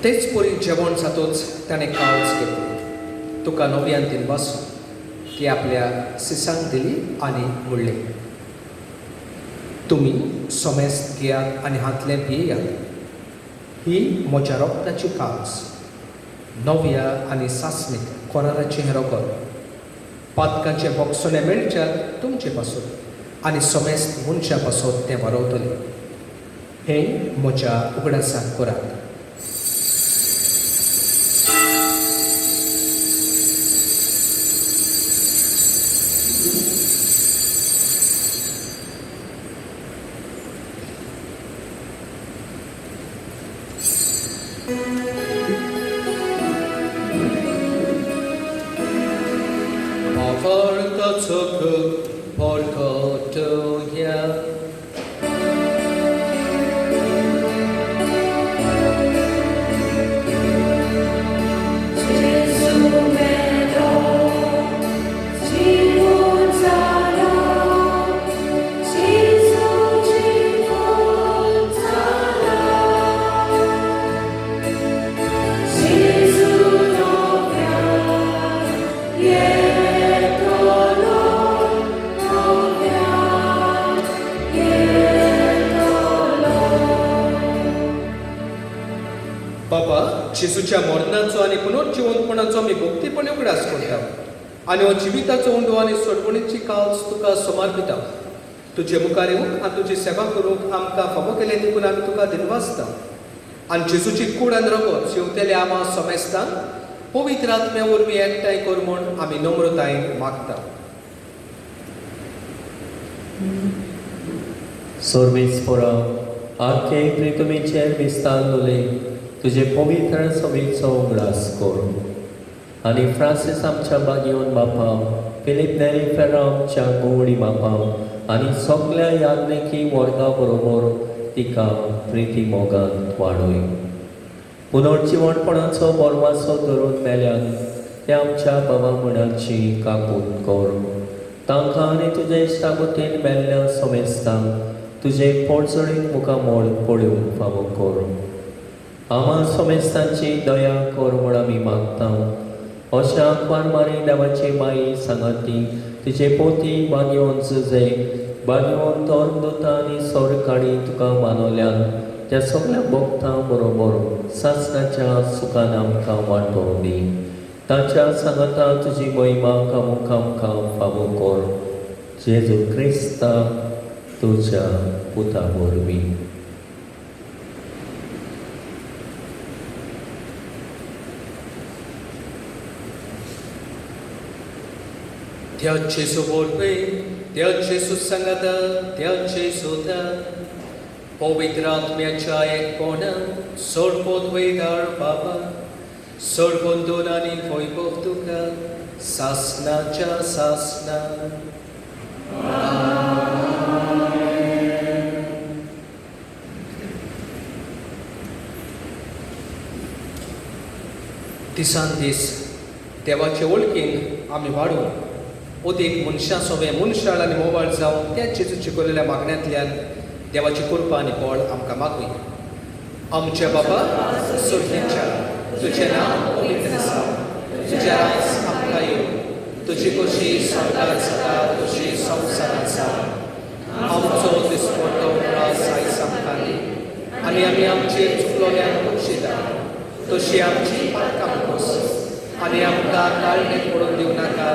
तेच परी जेवण जातूच ताणें कावच घेतली. तुका नव्यान दिनवासून ती आपल्या सिसांक दिली आनी म्हणलें, तुमी सोमेस्त घेयात आनी हातले पियेयात. ही म्हज्या रोगताची कावच, नव्या आनी सासणीक कोराराचें रगत. पातकाचे बोगसोणे मेळच्यात तुमचे पासून आनी सोमेस्त मनशा पासून तें वारवतलें. हें म्हज्या उगडासाक करात. 적극 벌거두야 बाबा जेजूच्या मरणाचो आनी पुनर्जीवनपणाचो आमी भक्तीपणे उगडास करता आनी हो जिविताचो उंडो आनी सोडवणेची काळज तुका समर्पिता. तुजे मुखार येवंक आनी तुजी सेवा करूंक आमकां फावो केले देखून आमी तुका दिनवासता आनी जेजूची कूड आनी रगत शिवतेले आमा समेस्तांक पवित्र आत्म्या वरवीं एकठांय कर म्हूण आमी नम्रतायेन मागता. सर्वेस्परा आख्याय प्रितुमेचेर विस्तारलोले तुजे पवित्र सभेचो उगडास कर आनी फ्रांसीस आमच्या बागयोन बापा, फिलीप नेरी फेर्रा आमच्या गोवडी बापा आनी सगळ्या याज्ञिकी वर्गा बरोबर तिका प्रिती मोगान वाडय. पुनर्जीवनपणाचो बोरवासो धरून मेल्यान ते आमच्या बाबा मनाची काकूट कर. तांकां आनी तुज्या इश्टागतीन मेल्ल्या समेस्तांक तुजे पोडचणीक मुखामोड पडूंक फावो कर. आमा समेस्तांची दया कर म्हूण आमी मागता. अशा मारी देवाची माई सांगाती तिचे पोती बागयोन झुजे बागयोन तोर दोता आनी सोर काडी तुका मानवल्यान त्या सगळ्या भक्तां बरोबर सासणाच्या सुखान आमकां वांटो दी. ताच्या सांगता तुजी महिमा कामूक आमकां फावो कर. जेजू क्रिस्ता तुज्या पुता वरवीं. Deus Jesu volve, Deus Jesu sangata, Deus Jesu da. पवित्र आत्म्याच्या एकपणा सोडपोत वेदार बाबा सोडबंदून आनी वैभव तुका सासनाच्या सासना. दिसान दीस देवाचे वळखीन आमी वाडून ओदीक मनशां सगळे मनशाळ आनी मोबायल जावन त्या जेजूचे केलेल्या मागण्यांतल्यान देवाची कृपा आनी बळ आमकां मागूय. आमचे बाबा सुर्गेच्या तुजें नांव पवित्र जावं, तुजें राज आमकां येवं, तुजी कशी स्वर्गार जाता तशी संवसारांत जावं. आमचो दिसपट्टो त्रास आयज आमकां दी आनी आमी आमचेर चुकलोल्यांक बक्षिता तशी आमची पातकां मुकोस आनी आमकां काळणेक पडूंक दिवं नाका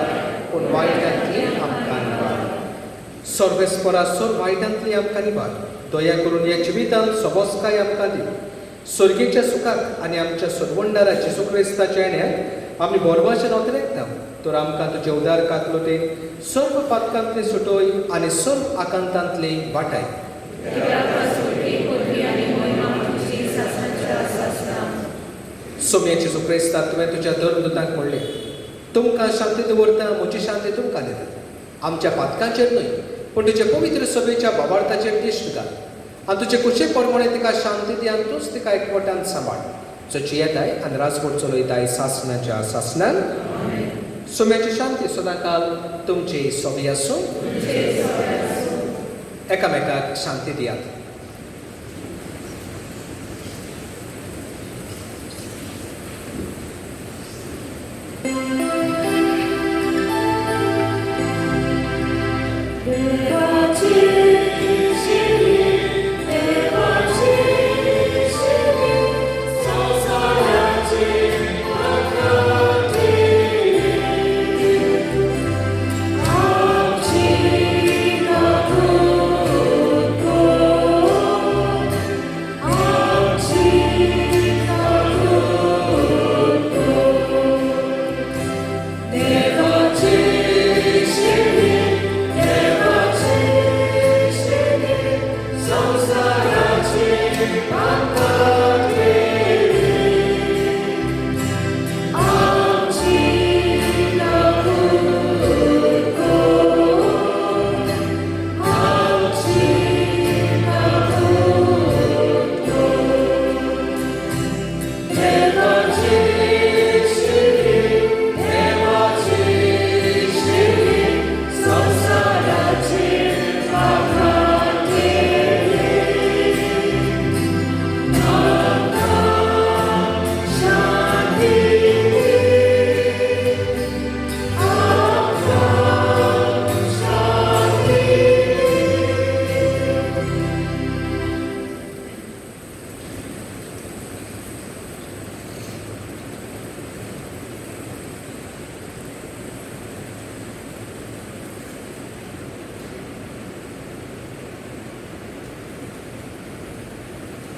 पूण वायटांतली आमकां निवार. सर्वेस्परा सोर वायटांतली आमकां निवार. दया करून ह्या जिवितांत सबोसकाय आमकां दी. सर्गेच्या सुखाक आनी आमच्या सोडवंडारा जेजू क्रिस्ताच्या येण्याक आमी बोरभाशेन ओतरेकता. तर आमकां तुजे उदार कातलोतेन सर्व पातकांतली सुटोय आनी सर्व आकांतांतली वाटाय. सोम्या जेजू क्रिस्ता तुवें तुज्या धर्मदूतांक म्हणलें तुमकां शांती दवरता, म्हजी शांती तुमकां दिता. आमच्या पातकांचेर न्हय पूण तुजे पवित्र सभेच्या भावार्थाचेर दिश्ट घाल आनी तुजे कुशे प्रमाणे तिका शांती दी आनी तूंच तिका एकवटान सांबाळ. जची येताय आनी राजकोट चलयताय सासणाच्या सासणान. सोम्याची शांती सदांकाल तुमची सोबी आसूं. एकामेकाक शांती दियात.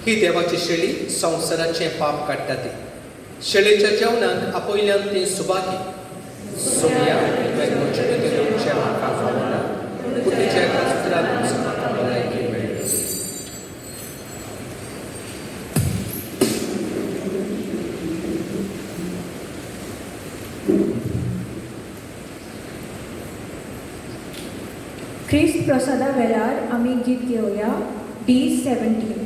ही देवाची शेळी संवसाराचें पाप काडटा ती. शेळेच्या जेवणाक आपयल्यान ती सुबाकी. सोमया वेगळ्योचे भितरूचे म्हाका फावना, पूण तिच्या कास्त्रांत म्हाका भलायकी मेळ्ळी. ख्रिस्त प्रसादा वेळार आमी गीत घेवया D17.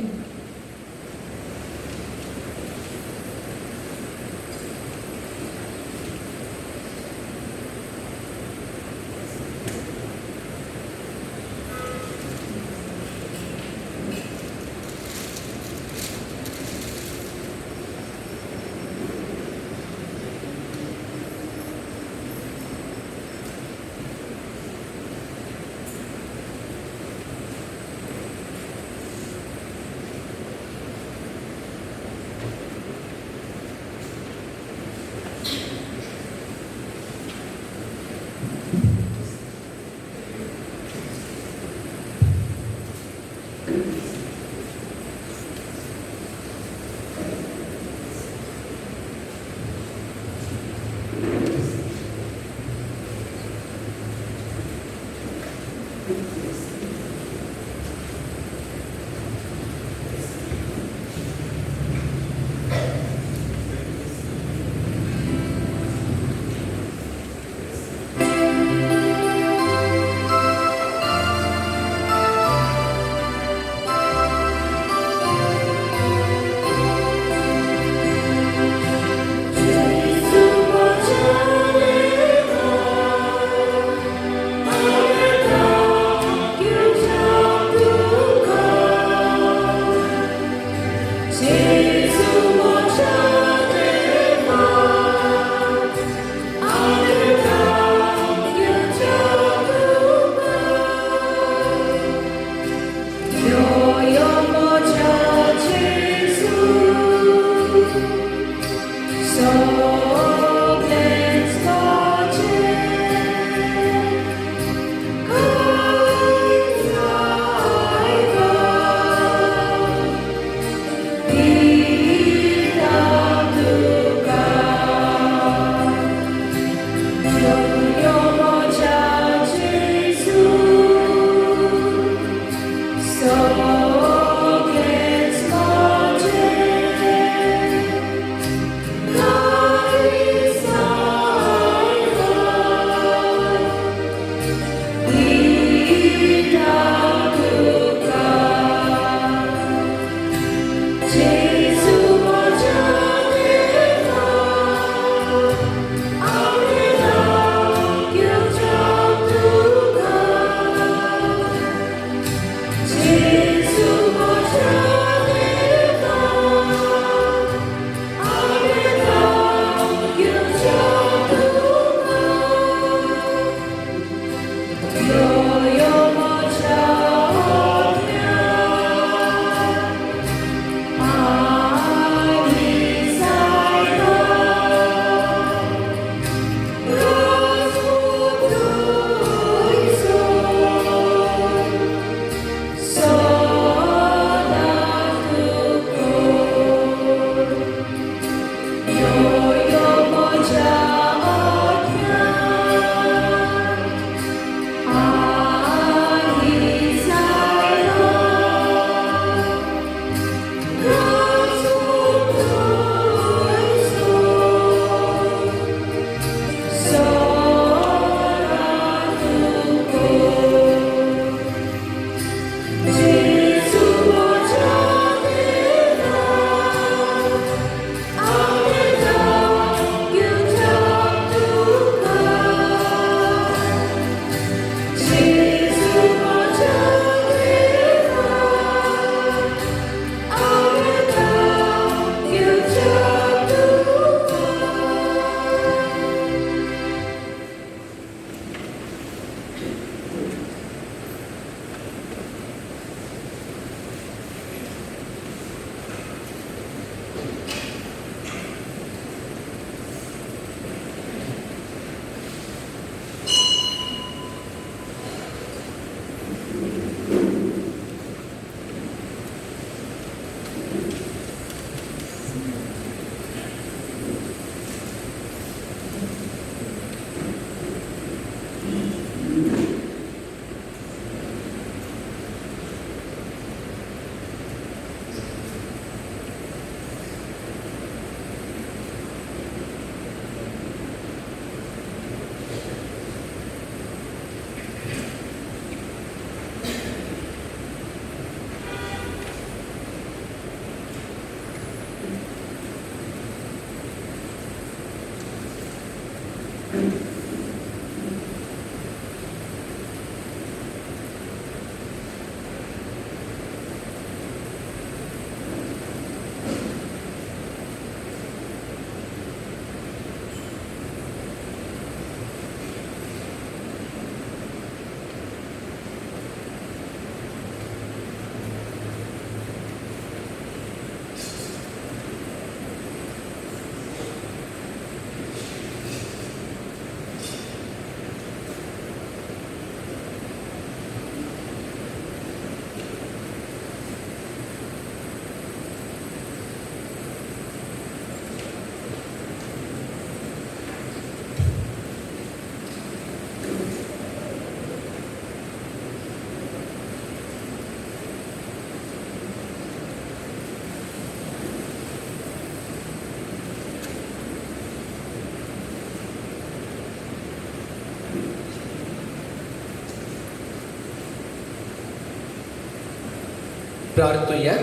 प्रार्थूया.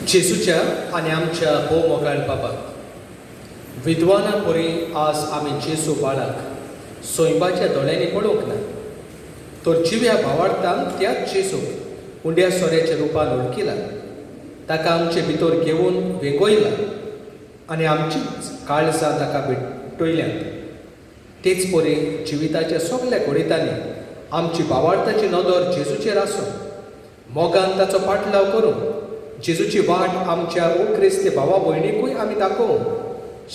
जेजूच्या आनी आमच्या भोव मोगाळ बाबाक विद्वाना परी आज आमी जेजू बाळाक सोयंबाच्या दोळ्यांनी पळोवंक ना, तर जिव्या भावार्थांक त्याच जेजूक उंड्या सोऱ्याच्या रुपान वळखिला, ताका आमचे भितर घेवन वेगोयला आनी आमची काळजां ताका भेटयल्यांत. तेच परी जिविताच्या सगळ्या घडीतांनी आमची भावार्थाची नदर जेजूचेर आसूं, मोगान ताचो पाटलाव करून जेजूची वाट आमच्या ओ क्रिस्ती भावा भयणीकूय आमी दाखोवं.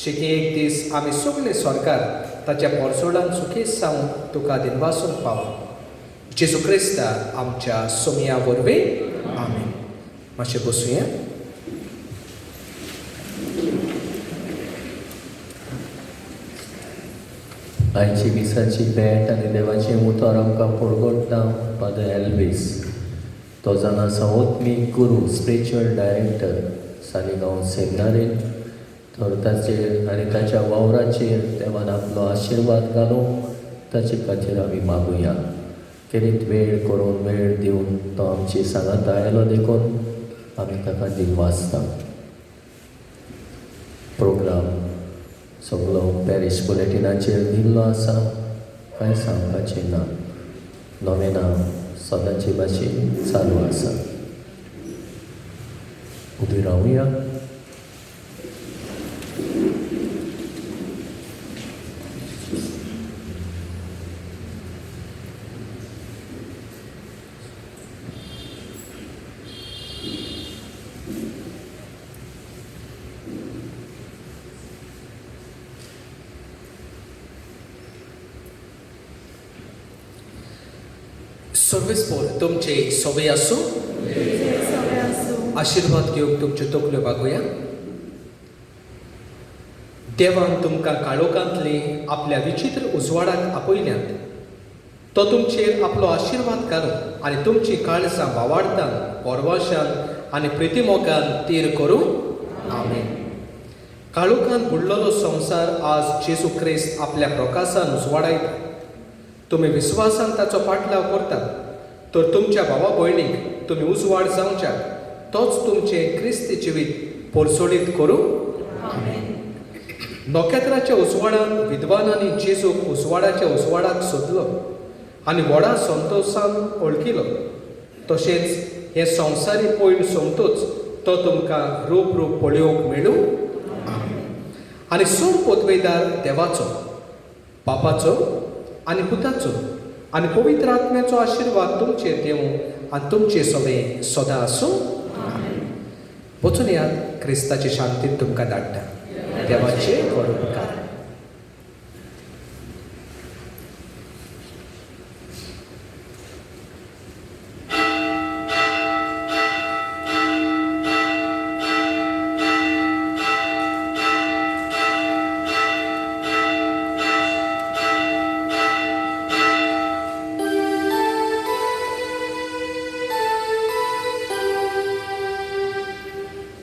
शिके एक दीस आमी सगळे सरकार ताच्या पोरसोडान सुखेस सावन तुका दिनवासून पावो. जेजू क्रिस्ता आमच्या सोमया वरवीं आमीन. मातशें बसूया. आयची मिसाची भेट आनी देवाचें उतर आमकां परगट्टा फादर एल्वीस, तो जाणा संवत्मीक गुरू स्पिरिच्युअल डायरेक्टर सालिगांव सेमिनारीन, तर ताचेर आनी ताच्या वावराचेर देवान आपलो आशिर्वाद घालूं ताचे खातीर आमी मागुया. केरीत वेळ करून वेळ दिवन तो आमची सांगात आयलो देखून आमी ताका दिनवासता. प्रोग्राम सगळो पॅरिश बुलेटिनाचेर दिल्लो आसा, कांय सांगपाचें ना. नोवेना सदांचे भाशेन चालू आसा. उबी रावया. सर्वीस पोर तुमचे सवय आसूं. आशिर्वाद घेवंक तुमच्यो तकल्यो बागुया. देवान तुमकां काळोखांतली आपल्या विचित्र उजवाडाक आपयल्यांत. तो तुमचेर आपलो आशिर्वाद घालूं आनी तुमची काळजां वावाडतान, पोरवाशान आनी प्रितीमोगान तीर करूं. आमीन. काळोखान बुडलेलो संवसार आज जेजू क्रिस्त आपल्या प्रकाशान उजवाडायता. तुमी विस्वासान ताचो पाटलाव करतात, तर तुमच्या भावा भयणीक तुमी उजवाड जावच्याक तोच तुमचें क्रिस्ती जिवीत पोरसोडीत करूं. नोखेत्राच्या उजवाडान विद्वानांनी जेजूक उजवाडाच्या उजवाडाक सोदलो आनी व्हडा संतोशान वळखिलो. तशेंच हे संवसारी पयण सोमतूच तो तुमकां रूप रूप पळोवंक मेळूं. आनी सोड पोतवेदार देवाचो, बापाचो आनी पुताचो आनी पवित्र आत्म्याचो आशिर्वाद तुमचेर देवूं आनी तुमचे सगळे सदां आसूं. वचून यात क्रिस्ताची शांतीन तुमकां धाडटा. देवाचे व्हड उपकार.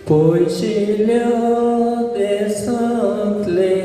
पयशिल्ल्या देसांतले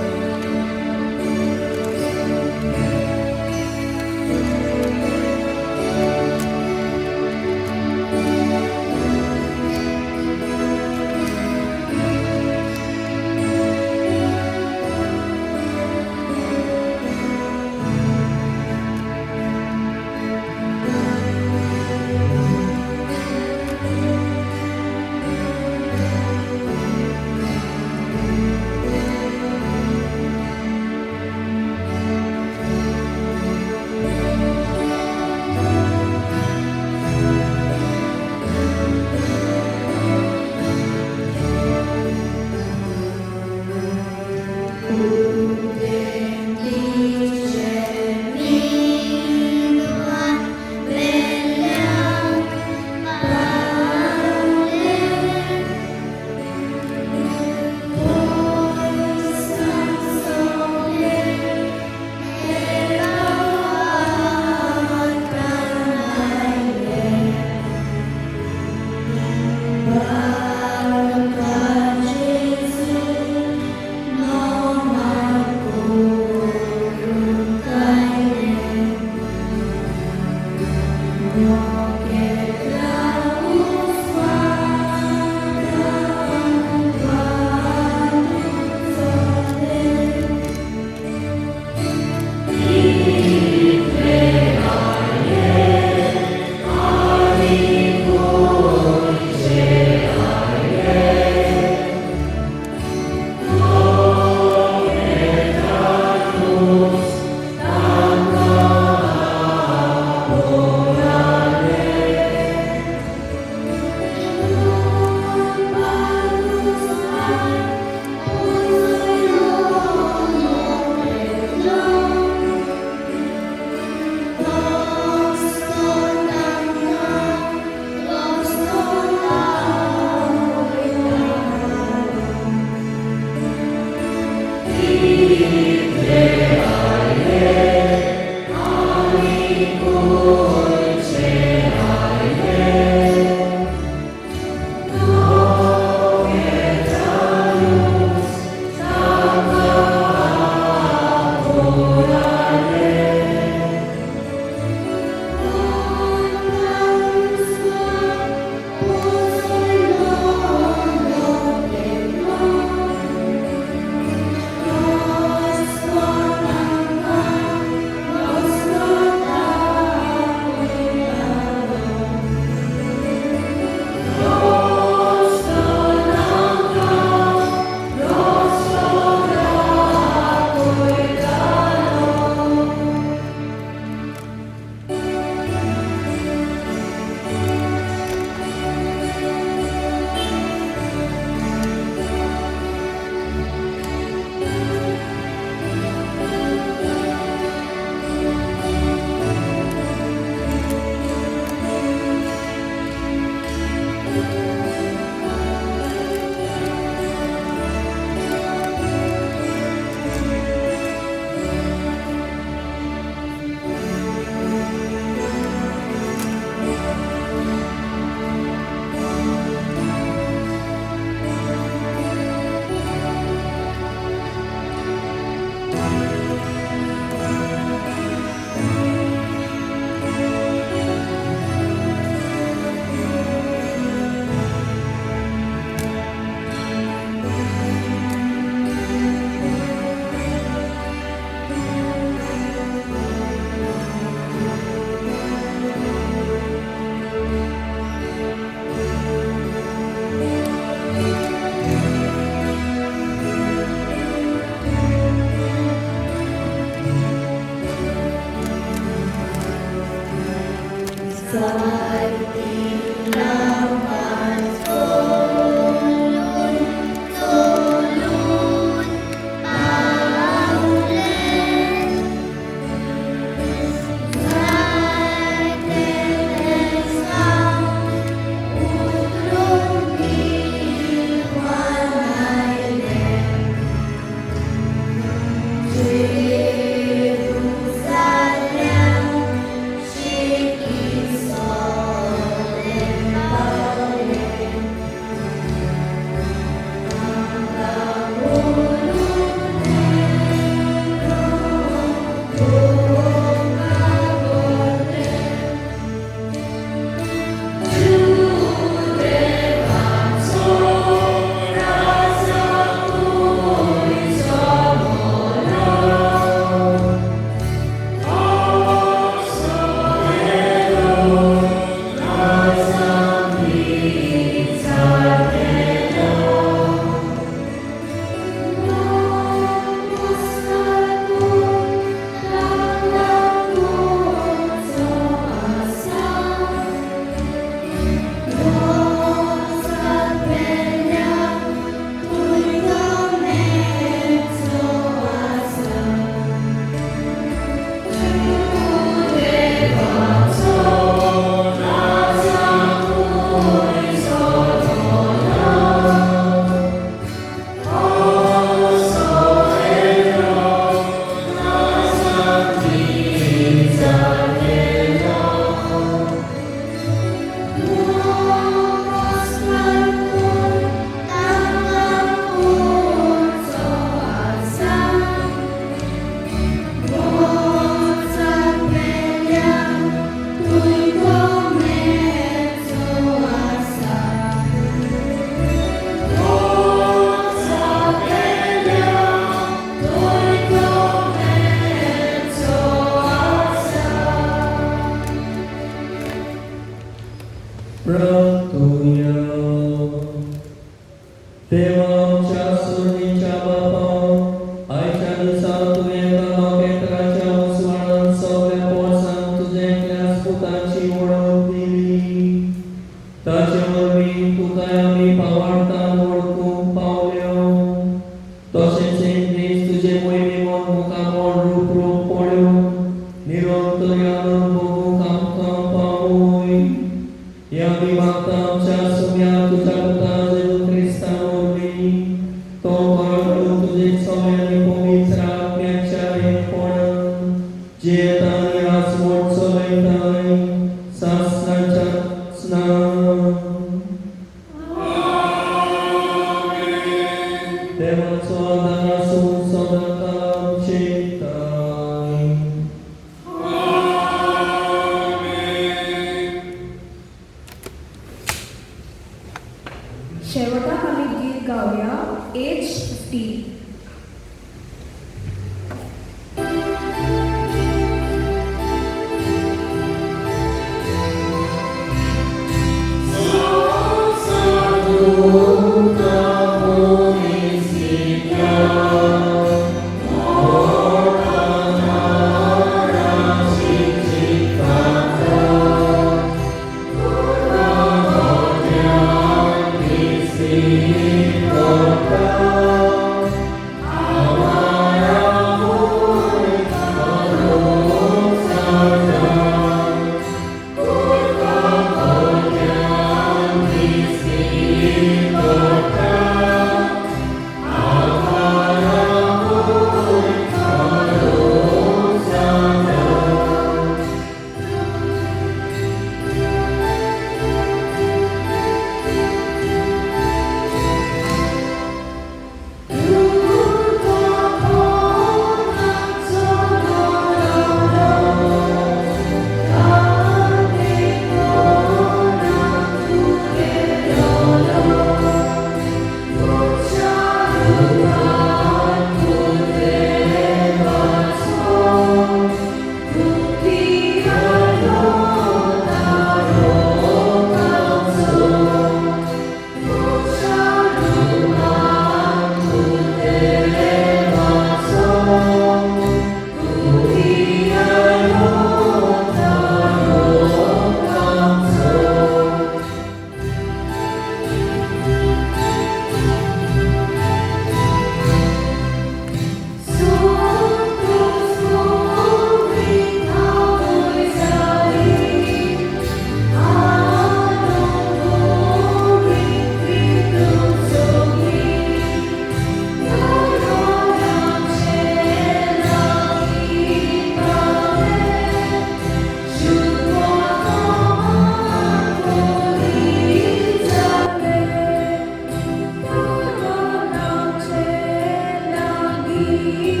नी